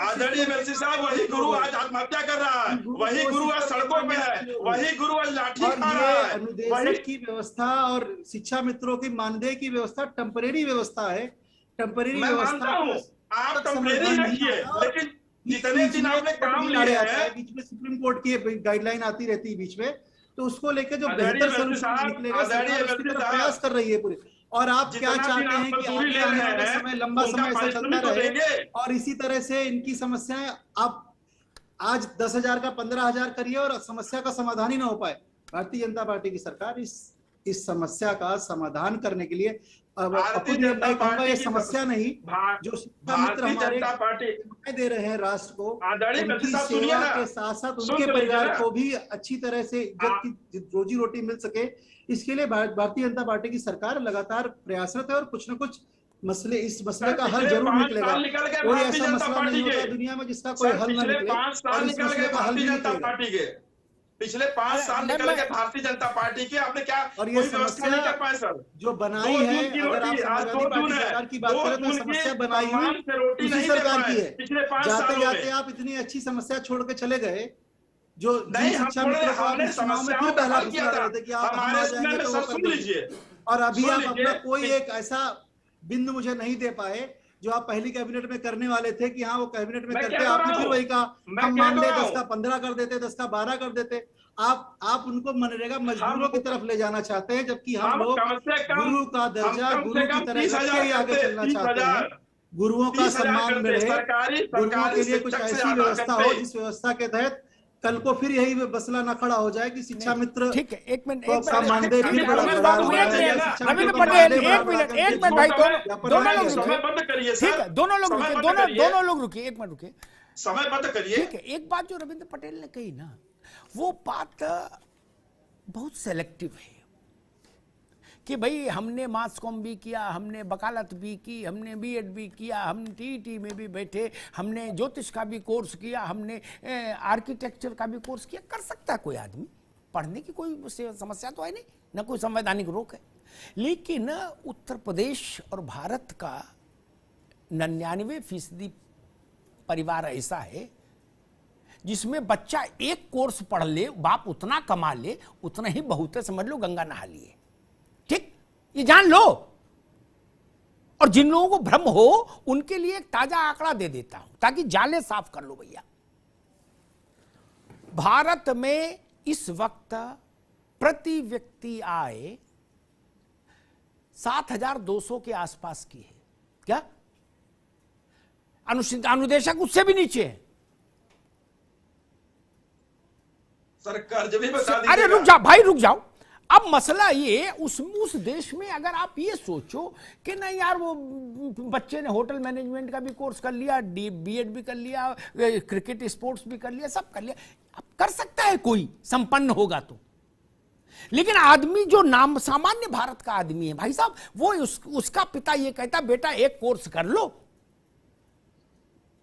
आदरणीय एमएलसी साहब, वही गुरु आज आत्महत्या कर रहा है, वही गुरु आज सड़कों पे है, वही गुरु आज लाठी और खा ये रहा है। अनुदेशक की व्यवस्था और शिक्षा मित्रों की मानदेय की व्यवस्था टेम्परेरी व्यवस्था है। टेम्परेरी मैं व्यवस्था मानता हूँ, आप तक टेम्परेरी समाधान नहीं रखिए, आता। लेकिन बीच जितने दिन में आपने कोर्ट काम भी लिए लड़े आता है, हैं, बीच में सुप्रीम कोर्ट की गाइडलाइन आती रहती है बीच में, तो उसको लेकर जो आदरणीय बेहतर एमएलसी सोल्यूशन साहब, निकलेगा आदरणीय सरकार उसकी एमएलसी तरफ साहब, प्रयास कर रही है पूरे। और आप क्या जितना दिन चाहते आप हैं कि मजदूरी आगे ले आने रहे वाला हैं, समय, लंबा उनका समय ऐसा पारिश्रमिक चलता तो रहे देंगे। और इसी तरह से इनकी समस्याएं आप आज 10,000 का 15,000 करिए और समस्या का समाधान ही ना हो पाए। भारतीय जनता पार्टी की सरकार इस समस्या का समाधान करने के लिए भारतीय अपनी, जनता मैं कहूंगा पार्टी ये की समस्या नहीं, जो शिक्षा मित्र भारतीय हमारे जनता पार्टी दे रहे हैं राष्ट्र को, आदरणीय उनकी एमएलसी साहब सुनिए सेवा ना, के साथ साथ सुन उनके तो लीजिए परिवार ना। को भी अच्छी तरह से इज्जत की रोजी रोटी मिल सके, इसके लिए भारतीय जनता पार्टी की सरकार लगातार प्रयासरत है और कुछ न कुछ मसले, इस मसले का हल जरूर निकलेगा। कोई ऐसा मसला नहीं होता दुनिया में जिसका कोई हल ना निकले, और इस मसले का हल भी निकलेगा। पिछले 5 साल निकल गए भारतीय जनता पार्टी के, आपने क्या और ये कोई व्यवस्था नहीं कर पाए सर? जो बनाई है, अगर आप समाजवादी पार्टी सरकार की बात करें तो समस्या बनाई हुई उसी सरकार की है। पिछले 5 सालों जाते में जाते आप इतनी अच्छी समस्या छोड़ के चले गए, जो नहीं, जिन शिक्षा मित्रों को आप हमने इस चुनाव में समस्याओं फिर का पहला हल किया फुसला था। रहे थे कि आप हमारे आ समय जाएंगे में तो सर वो कर सुन देंगे। लीजिए, और अभी सुन आप लीजिए, अपना कोई एक ऐसा बिंदु मुझे नहीं दे पाए जो आप पहली कैबिनेट में करने वाले थे कि हाँ वो कैबिनेट में मैं करते, कह तो आपने रहा फिर हूं, वही कहा मैं हम कह मान तो ले रहा 10 हूं। का 15 कर देते, 10 का 12 कर देते। आप उनको मनरेगा मजदूरों की तरफ ले जाना चाहते हैं, जबकि हम लोग कम से कम गुरु का दर्जा कम गुरु से की कम तरह 30,000 रख के ही आगे करते, चलना चाहते हैं। 30,000 गुरुओं का 30,000 सम्मान करते, मिले, सरकारी गुरुओं के लिए कुछ शिक्षक से ऐसी ज्यादा व्यवस्था हो करते। जिस व्यवस्था के तहत कल को फिर यही मसला न खड़ा हो जाए कि शिक्षा मित्र ठीक है, एक मिनट का मानदेय फिर बड़ा रविंद्र बढ़ाया बाबू, जाए, एक मिनट, शिक्षा रविंद्र मित्रों का पटेल, मानदेय एक बढ़ा मिनट, करके एक मिनट भाई, दोनों लोग समय रुकिए, बंद करिए ठीक है, सर, दोनों लोग समय रुकिए, बंद करिए। दोनों लोग रुकिए, एक मिनट रुकिए, समय बंद करिए। ठीक है। एक बात जो रविंद्र पटेल ने कही ना, वो बात बहुत सेलेक्टिव है कि भाई हमने मास कॉम भी किया, हमने वकालत भी की, हमने बीएड भी किया, हम टीईटी में भी बैठे, हमने ज्योतिष का भी कोर्स किया, हमने आर्किटेक्चर का भी कोर्स किया। कर सकता है कोई आदमी, पढ़ने की कोई समस्या तो है नहीं, ना कोई संवैधानिक रोक है। लेकिन उत्तर प्रदेश और भारत का 99% परिवार ऐसा है जिसमें बच्चा एक कोर्स पढ़ ले, बाप उतना कमा ले, उतना ही बहुत है, समझ लो गंगा नहा लिए। ठीक, ये जान लो। और जिन लोगों को भ्रम हो उनके लिए एक ताजा आंकड़ा दे देता हूं ताकि जाले साफ कर लो भैया। भारत में इस वक्त प्रति व्यक्ति आय 7,200 के आसपास की है। क्या अनुदेशक उससे भी नीचे है। सर कर्ज भी बता दीजिए। अरे रुक जाओ भाई, रुक जाओ। अब मसला ये उस देश में अगर आप ये सोचो कि नहीं यार वो बच्चे ने होटल मैनेजमेंट का भी कोर्स कर लिया, बीएड भी कर लिया, क्रिकेट स्पोर्ट्स भी कर लिया, सब कर लिया, अब कर सकता है कोई संपन्न होगा तो। लेकिन आदमी जो नाम सामान्य भारत का आदमी है भाई साहब, वो उसका पिता ये कहता बेटा एक कोर्स कर लो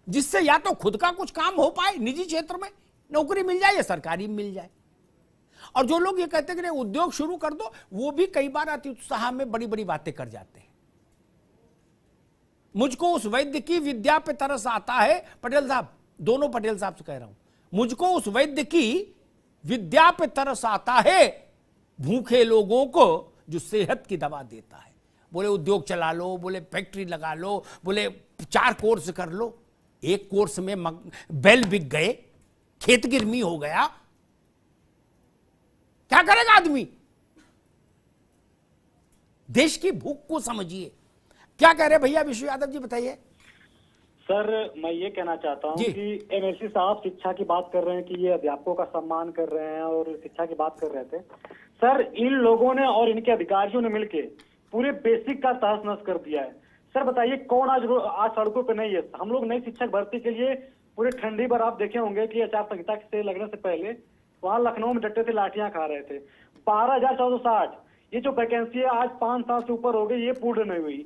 जिससे या तो खुद का कुछ काम हो पाए, निजी क्षेत्र में नौकरी मिल जाए या सरकारी मिल जाए। और जो लोग ये कहते हैं कि नहीं उद्योग शुरू कर दो, वो भी कई बार अति उत्साह में बड़ी बड़ी बातें कर जाते हैं। मुझको उस वैद्य की विद्या पे तरस आता है, पटेल साहब, दोनों पटेल साहब से कह रहा हूं, मुझको उस वैद्य की विद्या पे तरस आता है, भूखे लोगों को जो सेहत की दवा देता है। बोले उद्योग चला लो, बोले फैक्ट्री लगा लो, बोले 4 कोर्स कर लो। एक कोर्स में बैल बिक गए, खेत गिरमी हो गया, क्या करेगा आदमी? देश की भूख को समझिए। क्या कह रहे भैया विश्व यादव जी, बताइए। सर मैं ये कहना चाहता हूँ कि एमएलसी साहब शिक्षा की बात कर रहे हैं कि ये अध्यापकों का सम्मान कर रहे हैं और शिक्षा की बात कर रहे थे। सर इन लोगों ने और इनके अधिकारियों ने मिलके पूरे बेसिक का तहस नहस कर दिया है। सर बताइए कौन आज सड़कों पे नहीं है? हम लोग नई शिक्षक भर्ती के लिए पूरे ठंडी भर आप देखे होंगे कि आचार संहिता से लगने से पहले वहां लखनऊ में डटे थे, लाठियां खा रहे थे। 12,460 ये जो वैकेंसी है आज 5 साल से ऊपर हो गई, ये पूर्ण नहीं हुई।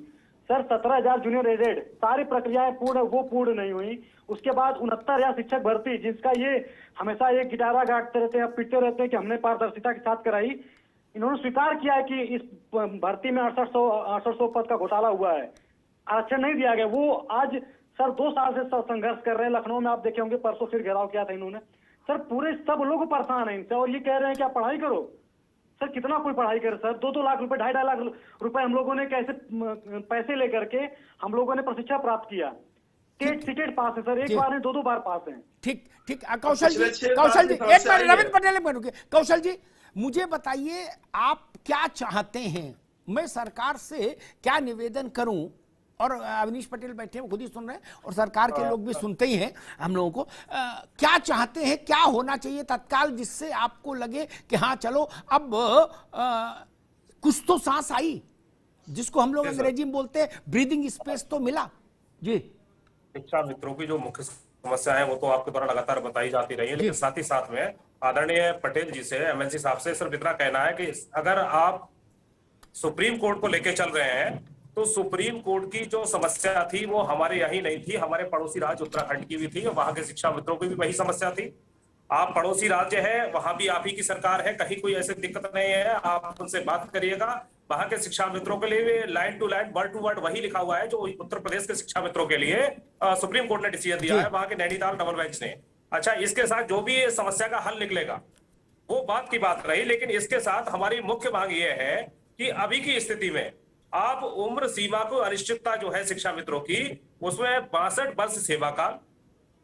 सर 17,000 जूनियर एडेड, सारी प्रक्रियाएं पूर्ण, वो पूर्ण नहीं हुई। उसके बाद 69,000 शिक्षक भर्ती, जिसका ये हमेशा ये गिटारा गाटते रहते हैं, पीटते रहते हैं कि हमने पारदर्शिता के साथ कराई। इन्होंने स्वीकार किया है कि इस भर्ती में 6800 पद का घोटाला हुआ है, आरक्षण नहीं दिया गया। वो आज सर 2 साल से संघर्ष कर रहे हैं। लखनऊ में आप देखे होंगे, परसों फिर घेराव किया था इन्होंने। सर पूरे सब लोग परेशान है इनसे, और ये कह रहे हैं कि आप पढ़ाई करो। सर कितना कोई पढ़ाई करे सर? 2-2 लाख रुपए, 2.5 लाख रुपए हम लोगों ने कैसे पैसे लेकर के हम लोगों ने प्रशिक्षण प्राप्त किया। सीटेट पास है सर, एक बार नहीं 2-2 बार पास है। ठीक ठीक। कौशल जी, कौशल जी, एक बार रविंद्र पटेल में रुकिए। कौशल जी मुझे बताइए, आप क्या चाहते हैं? मैं सरकार से क्या निवेदन करूं? और अवनीश पटेल बैठे हैं, खुद ही सुन रहे हैं, और सरकार के लोग भी सुनते ही हैं हम लोगों को। क्या चाहते हैं, क्या होना चाहिए तत्काल, जिससे आपको लगे कि हाँ चलो अब कुछ तो सांस आई, जिसको हम लोग अंग्रेजी में बोलते हैं ब्रीदिंग स्पेस तो मिला। जी, शिक्षा मित्रों की जो मुख्य समस्या है वो तो आपके द्वारा लगातार बताई जाती रही है, लेकिन साथ ही साथ में आदरणीय पटेल जी से, एमएलसी साहब से सिर्फ इतना कहना है कि अगर आप सुप्रीम कोर्ट को लेके चल रहे हैं तो सुप्रीम कोर्ट की जो समस्या थी वो हमारे यही नहीं थी, हमारे पड़ोसी राज्य उत्तराखंड की भी थी, और वहां के शिक्षा मित्रों की भी वही समस्या थी। आप पड़ोसी राज्य है, वहां भी आप ही की सरकार है, कहीं कोई ऐसी दिक्कत नहीं है, आप उनसे बात करिएगा। वहां के शिक्षा मित्रों के लिए line to line, word to word वही लिखा हुआ है जो उत्तर प्रदेश के शिक्षा मित्रों के लिए सुप्रीम कोर्ट ने डिसीजन दिया है, वहां के नैनीताल डबल बेंच ने। अच्छा, इसके साथ जो भी समस्या का हल निकलेगा वो बात की बात रही, लेकिन इसके साथ हमारी मुख्य मांग ये है कि अभी की स्थिति में आप उम्र सीमा को अनिश्चितता जो है शिक्षा मित्रों की, उसमें 62 वर्ष सेवा काल,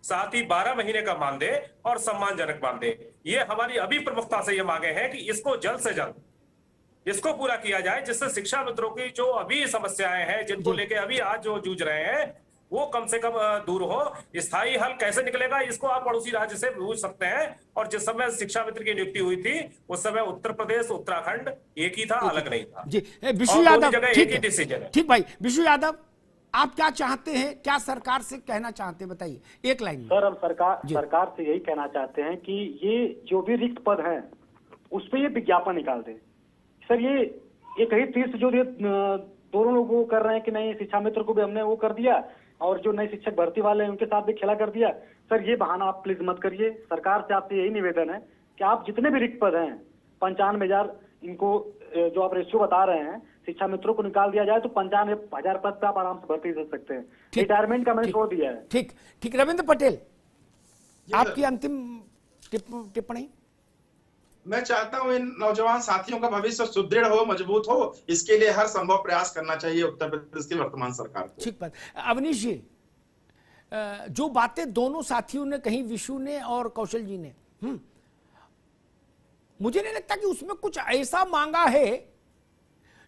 साथ ही 12 महीने का मानदेय और सम्मानजनक मानदेय, ये हमारी अभी प्रमुखता से ये मांगे हैं कि इसको जल्द से जल्द इसको पूरा किया जाए, जिससे शिक्षा मित्रों की जो अभी समस्याएं हैं, जिनको लेके अभी आज जो जूझ रहे हैं, वो कम से कम दूर हो। स्थायी हल कैसे निकलेगा, इसको आप पड़ोसी राज्य से पूछ सकते हैं। और जिस समय शिक्षा मित्र की नियुक्ति हुई थी उस समय उत्तर प्रदेश उत्तराखंड एक ही था, अलग नहीं था। जी, विशु यादव, एक ही डिसीजन है। ठीक भाई, विशु यादव आप क्या चाहते हैं, क्या सरकार से कहना चाहते हैं, बताइए एक लाइन में। सर हम सरकार से यही कहना चाहते हैं कि ये जो भी रिक्त पद हैं उस पर ये विज्ञापन निकाल दे। सर ये कहीं तीर से जो दोनों लोग वो कर रहे हैं कि नहीं, शिक्षा मित्र को भी हमने वो कर दिया और जो नए शिक्षक भर्ती वाले हैं उनके साथ भी खेला कर दिया। सर ये बहाना आप प्लीज मत करिए। सरकार से आपसे यही निवेदन है कि आप जितने भी रिक्त पद हैं 95,000, इनको जो आप रेशियो बता रहे हैं शिक्षा मित्रों को निकाल दिया जाए तो 95,000 पद पे आप आराम से भर्ती कर सकते हैं। रिटायरमेंट का मैंने छोड़ दिया है। ठीक ठीक। रविंद्र पटेल, आपकी अंतिम टिप्पणी। मैं चाहता हूं इन नौजवान साथियों का भविष्य सुदृढ़ हो, मजबूत हो, इसके लिए हर संभव प्रयास करना चाहिए उत्तर प्रदेश की वर्तमान सरकार को। ठीक बात। अवनीश जी, जो बातें दोनों साथियों ने कही, विशु ने और कौशल जी ने, मुझे नहीं लगता कि उसमें कुछ ऐसा मांगा है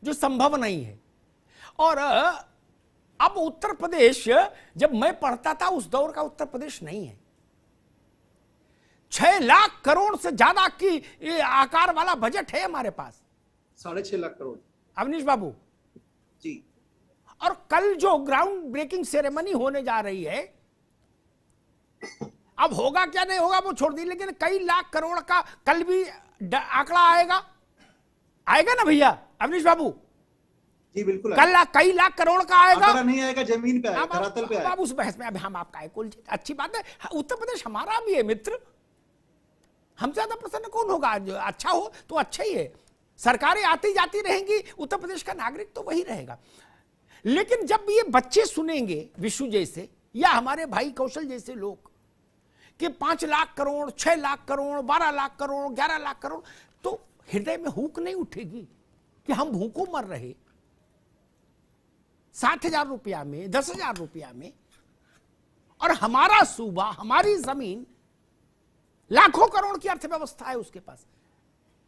जो संभव नहीं है। और अब उत्तर प्रदेश, जब मैं पढ़ता था उस दौर का उत्तर प्रदेश नहीं है। 6 लाख करोड़ से ज्यादा की आकार वाला बजट है हमारे पास, 6.5 लाख करोड़। अवनीश बाबू जी, और कल जो ग्राउंड ब्रेकिंग सेरेमनी होने जा रही है, अब होगा क्या नहीं होगा वो छोड़ दी, लेकिन कई लाख करोड़ का कल भी आंकड़ा आएगा ना भैया अवनीश बाबू? जी बिल्कुल, कल कई लाख करोड़ का आएगा। आंकड़ा नहीं आएगा, जमीन पे आएगा, धरातल पे आएगा। अब उस बहस में अब हम आपका कुलजीत, अच्छी बात है, उत्तर प्रदेश हमारा भी है मित्र, हमसे ज्यादा प्रसन्न कौन होगा? अच्छा हो तो अच्छा ही है, सरकारें आती जाती रहेंगी, उत्तर प्रदेश का नागरिक तो वही रहेगा। लेकिन जब ये बच्चे सुनेंगे विशु जैसे या हमारे भाई कौशल जैसे लोग कि 5 लाख करोड़, 6 लाख करोड़, 12 लाख करोड़, 11 लाख करोड़, तो हृदय में हुक नहीं उठेगी कि हम भूखों मर रहे 7,000 रुपया में, 10,000 रुपया में, और हमारा सूबा, हमारी जमीन लाखों करोड़ की अर्थव्यवस्था है उसके पास।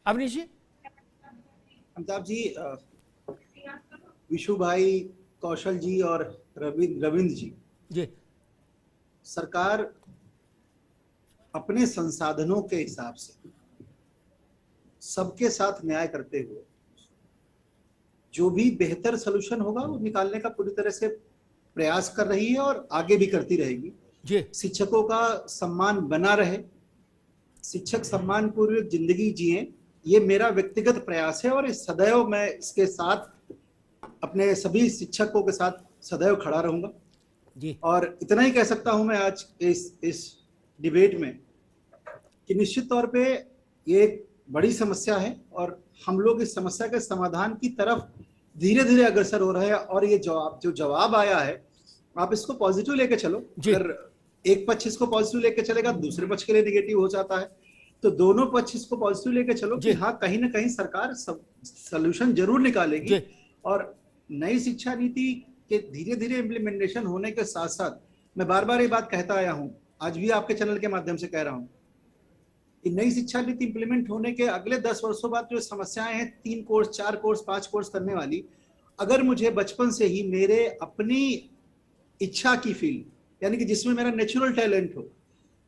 अवनीश जी। अमिताभ जी, विशु भाई, कौशल जी और रविंद्र जी, सरकार अपने संसाधनों के हिसाब से सबके साथ न्याय करते हुए जो भी बेहतर सलूशन होगा वो निकालने का पूरी तरह से प्रयास कर रही है और आगे भी करती रहेगी। शिक्षकों का सम्मान बना रहे, शिक्षक सम्मानपूर्वक जिंदगी जिए, ये मेरा व्यक्तिगत प्रयास है और इस सदैव मैं इसके साथ अपने सभी शिक्षकों के साथ सदैव खड़ा रहूंगा जी। और इतना ही कह सकता हूं मैं आज इस डिबेट में कि निश्चित तौर पे ये एक बड़ी समस्या है और हम लोग इस समस्या के समाधान की तरफ धीरे धीरे अग्रसर हो रहे हैं। और ये जो जवाब आया है, आप इसको पॉजिटिव लेके चलो। अगर एक पक्ष इसको पॉजिटिव लेके चलेगा, दूसरे पक्ष के लिए नेगेटिव हो जाता है, तो दोनों पक्ष इसको पॉजिटिव लेके चलो कि हाँ, कहीं ना कहीं सरकार सोल्यूशन जरूर निकालेगी। और नई शिक्षा नीति के धीरे धीरे इम्प्लीमेंटेशन होने के साथ साथ मैं बार बार ये बात कहता आया हूं, आज भी आपके चैनल के माध्यम से कह रहा हूं कि नई शिक्षा नीति इंप्लीमेंट होने के अगले 10 वर्षों बाद जो समस्याएं हैं, 3 कोर्स, 4 कोर्स, 5 कोर्स करने वाली, अगर मुझे बचपन से ही मेरे अपनी इच्छा की फील्ड, यानी कि जिसमें मेरा नेचुरल टैलेंट हो,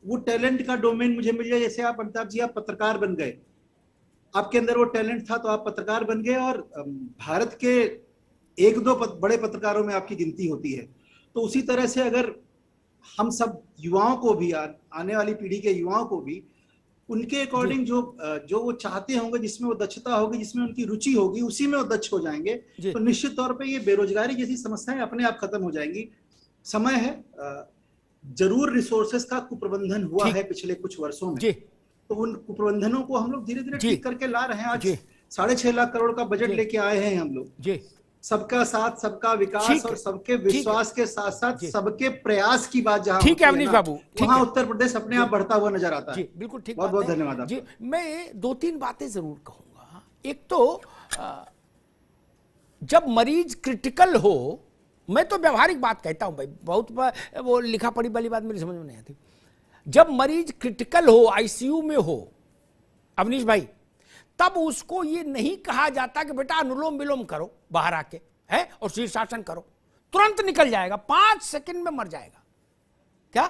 वो टैलेंट का डोमेन मुझे मिल जाए। जैसे आप अमिताभ जी, आप पत्रकार बन गए, आपके अंदर वो टैलेंट था तो आप पत्रकार बन गए और भारत के 1-2 बड़े पत्रकारों में आपकी गिनती होती है। तो उसी तरह से अगर हम सब युवाओं को भी, आने वाली पीढ़ी के युवाओं को भी उनके अकॉर्डिंग जो वो चाहते होंगे, जिसमें वो दक्षता होगी, जिसमें उनकी रुचि होगी, उसी में वो दक्ष हो जाएंगे, तो निश्चित तौर पे ये बेरोजगारी जैसी समस्याएं अपने आप खत्म हो जाएंगी। समय है, जरूर रिसोर्सेस का कुप्रबंधन हुआ है पिछले कुछ वर्षों में, तो उन कुप्रबंधनों को हम लोग धीरे धीरे ठीक करके ला रहे हैं। आज 6.5 लाख करोड़ का बजट लेके आए हैं हम लोग। सबका साथ, सबका विकास और सबके विश्वास के साथ साथ सबके प्रयास की बात जहां ठीक है अवनीश बाबू, वहां उत्तर प्रदेश अपने आप बढ़ता हुआ नजर आता है। बिल्कुल ठीक। बहुत बहुत धन्यवाद जी। मैं 2-3 बातें जरूर कहूंगा। एक तो जब मरीज क्रिटिकल हो, मैं तो व्यवहारिक बात कहता हूं भाई, बहुत वो लिखा पढ़ी वाली बात मेरी समझ में नहीं आती। जब मरीज क्रिटिकल हो, आईसीयू में हो अवनीश भाई, तब उसको ये नहीं कहा जाता कि बेटा अनुलोम विलोम करो बाहर आके, है, और शीर्षासन करो, तुरंत निकल जाएगा, 5 सेकंड में मर जाएगा। क्या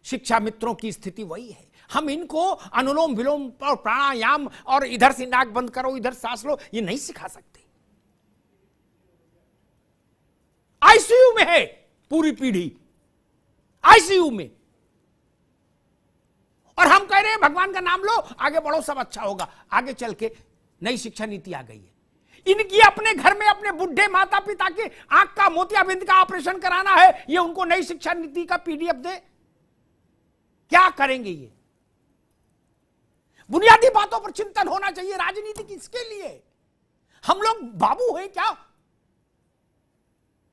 शिक्षा मित्रों की स्थिति वही है। हम इनको अनुलोम विलोम और प्राणायाम और इधर से नाक बंद करो, इधर सांस लो, ये नहीं सिखा सकते। आईसीयू में है पूरी पीढ़ी, आईसीयू में, और हम कह रहे हैं भगवान का नाम लो, आगे बढ़ो, सब अच्छा होगा। आगे चल के नई शिक्षा नीति आ गई है, इनकी अपने घर में अपने बुढ़े माता पिता के आंख का मोतियाबिंद का ऑपरेशन कराना है, ये उनको नई शिक्षा नीति का पीडीएफ दे, क्या करेंगे ये? बुनियादी बातों पर चिंतन होना चाहिए। राजनीति किसके लिए? हम लोग बाबू हैं क्या?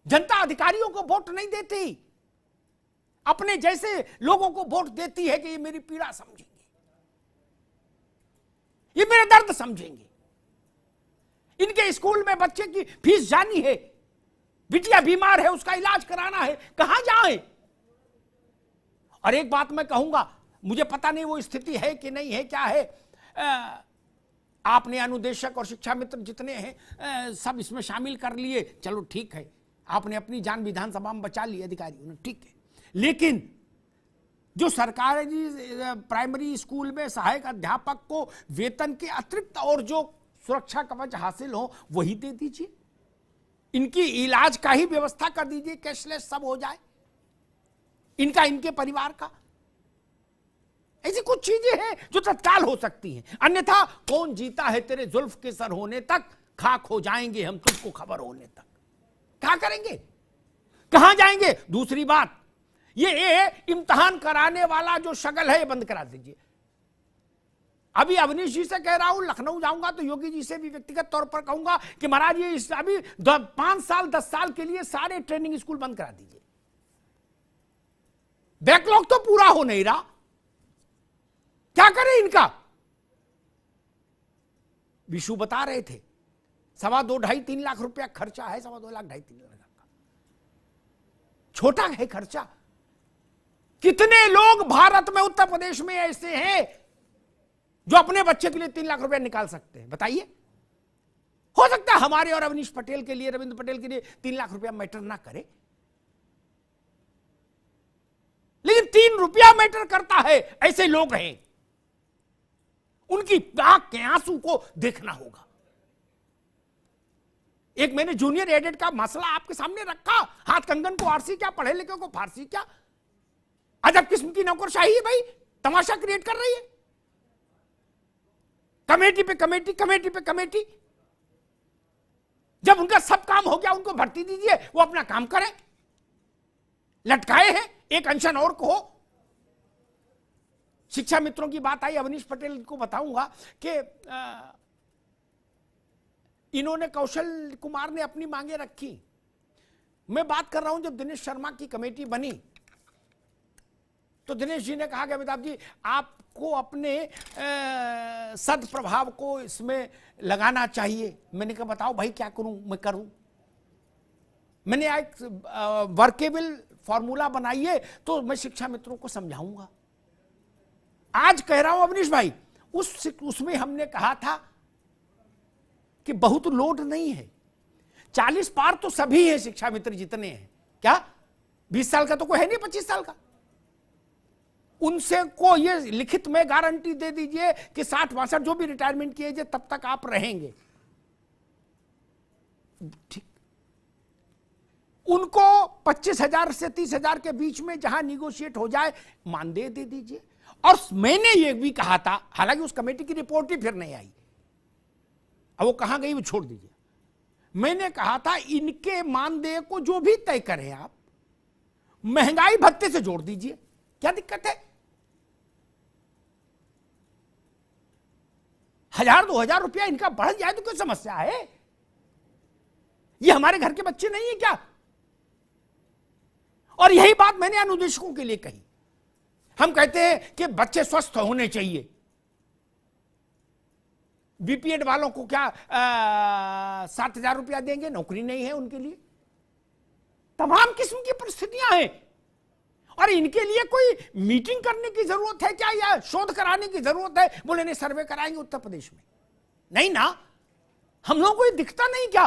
जनता अधिकारियों को वोट नहीं देती, अपने जैसे लोगों को वोट देती है कि ये मेरी पीड़ा समझेंगे, ये मेरा दर्द समझेंगे। इनके स्कूल में बच्चे की फीस जानी है, बिटिया बीमार है, उसका इलाज कराना है, कहां जाएं? और एक बात मैं कहूंगा, मुझे पता नहीं वो स्थिति है कि नहीं है, क्या है, आपने अनुदेशक और शिक्षा मित्र जितने हैं सब इसमें शामिल कर लिए, चलो ठीक है, आपने अपनी जान विधानसभा में बचा ली अधिकारियों ने, ठीक है। लेकिन जो सरकारी प्राइमरी स्कूल में सहायक अध्यापक को वेतन के अतिरिक्त और जो सुरक्षा कवच हासिल हो वही दे दीजिए, इनकी इलाज का ही व्यवस्था कर दीजिए, कैशलेस सब हो जाए, इनका, इनके परिवार का। ऐसी कुछ चीजें हैं जो तत्काल हो सकती हैं, अन्यथा कौन जीता है तेरे जुल्फ के सर होने तक, खाक हो जाएंगे हम तुझको खबर होने तक। क्या करेंगे, कहां जाएंगे? दूसरी बात, ये इम्तिहान कराने वाला जो शगल है ये बंद करा दीजिए। अभी अवनीश जी से कह रहा हूं, लखनऊ जाऊंगा तो योगी जी से भी व्यक्तिगत तौर पर कहूंगा कि महाराज ये अभी 5 साल 10 साल के लिए सारे ट्रेनिंग स्कूल बंद करा दीजिए। बैकलॉग तो पूरा हो नहीं रहा, क्या करें इनका? विशु बता रहे थे 2.25 ढाई 3 लाख रुपया खर्चा है, 2.25 लाख 2.5-3 लाख का छोटा है खर्चा। कितने लोग भारत में, उत्तर प्रदेश में ऐसे हैं जो अपने बच्चे के लिए 3 लाख रुपया निकाल सकते हैं? बताइए। हो सकता है हमारे और अवनीश पटेल के लिए, रविंद्र पटेल के लिए 3 लाख रुपया मैटर ना करे, लेकिन 3 रुपया मैटर करता है। ऐसे लोग हैं, उनकी आंख के आंसू को देखना होगा। एक मैंने जूनियर एडेड का मसला आपके सामने रखा, हाथ कंगन को आरसी क्या, पढ़े लिखे को फारसी क्या, अजब किस्म की नौकरशाही है भाई। तमाशा क्रिएट कर रही है। कमेटी पे कमेटी, कमेटी पे कमेटी। जब उनका सब काम हो गया उनको भर्ती दीजिए, वो अपना काम करें। लटकाए हैं, एक अनशन और को हो। शिक्षा मित्रों की बात आई, अवनीश पटेल को बताऊंगा कि इन्होंने, कौशल कुमार ने अपनी मांगे रखी। मैं बात कर रहा हूं जब दिनेश शर्मा की कमेटी बनी तो दिनेश जी ने कहा कि अमिताभ जी आपको अपने सदप्रभाव को इसमें लगाना चाहिए। मैंने कहा बताओ भाई क्या करूं, मैं करूं। मैंने एक वर्केबल फॉर्मूला बनाइए तो मैं शिक्षा मित्रों को समझाऊंगा। आज कह रहा हूं अवनीश भाई, उसमें हमने कहा था कि बहुत लोड नहीं है, 40 पार तो सभी हैं शिक्षा मित्र जितने हैं। क्या 20 साल का तो कोई है नहीं, 25 साल का। उनसे को ये लिखित में गारंटी दे दीजिए कि 60-62 जो भी रिटायरमेंट किए तब तक आप रहेंगे। ठीक, उनको 25,000 से 30,000 के बीच में जहां निगोशिएट हो जाए मानदेय दे दीजिए। और मैंने ये भी कहा था, हालांकि उस कमेटी की रिपोर्ट ही फिर नहीं आई, अब वो कहां गई वो छोड़ दीजिए। मैंने कहा था इनके मानदेय को जो भी तय करें आप, महंगाई भत्ते से जोड़ दीजिए, क्या दिक्कत है? 1,000-2,000 रुपया इनका बढ़ जाए तो कोई समस्या है? ये हमारे घर के बच्चे नहीं है क्या? और यही बात मैंने अनुदेशकों के लिए कही। हम कहते हैं कि बच्चे स्वस्थ होने चाहिए। बीपीएड वालों को क्या 7,000 रुपया देंगे? नौकरी नहीं है उनके लिए। तमाम किस्म की परिस्थितियां हैं और इनके लिए कोई मीटिंग करने की जरूरत है क्या, या शोध कराने की जरूरत है? बोले नहीं सर्वे कराएंगे उत्तर प्रदेश में। नहीं ना, हम लोगों को ये दिखता नहीं क्या?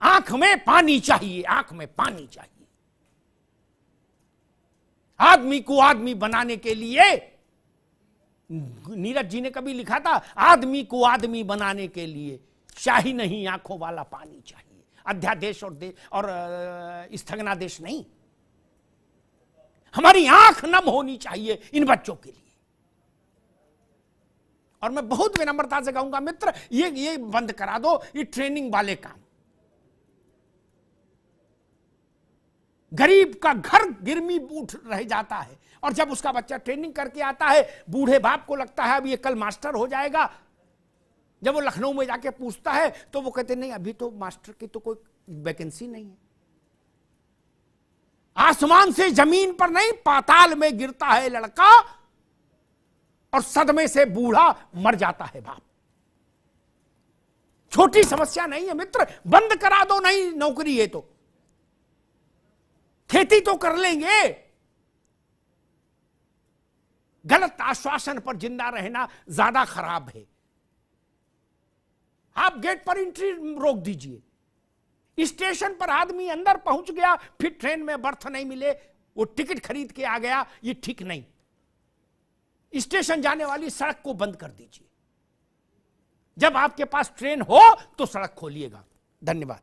आंख में पानी चाहिए, आंख में पानी चाहिए। आदमी को आदमी बनाने के लिए, नीरज जी ने कभी लिखा था, आदमी को आदमी बनाने के लिए शाही नहीं आंखों वाला पानी चाहिए। अध्यादेश और स्थगनादेश नहीं। हमारी आंख नम होनी चाहिए इन बच्चों के लिए। और मैं बहुत विनम्रता से कहूंगा मित्र, ये बंद करा दो ये ट्रेनिंग वाले काम। गरीब का घर गिरमी उठ रह जाता है और जब उसका बच्चा ट्रेनिंग करके आता है, बूढ़े बाप को लगता है अब ये कल मास्टर हो जाएगा। जब वो लखनऊ में जाके पूछता है तो वो कहते नहीं अभी तो मास्टर की तो कोई वैकेंसी नहीं है। आसमान से जमीन पर नहीं, पाताल में गिरता है लड़का और सदमे से बूढ़ा मर जाता है बाप। छोटी समस्या नहीं है मित्र, बंद करा दो नहीं नौकरी है तो। खेती तो कर लेंगे, गलत आश्वासन पर जिंदा रहना ज्यादा खराब है। आप गेट पर एंट्री रोक दीजिए। स्टेशन पर आदमी अंदर पहुंच गया, फिर ट्रेन में बर्थ नहीं मिले, वो टिकट खरीद के आ गया, ये ठीक नहीं। स्टेशन जाने वाली सड़क को बंद कर दीजिए। जब आपके पास ट्रेन हो तो सड़क खोलिएगा। धन्यवाद।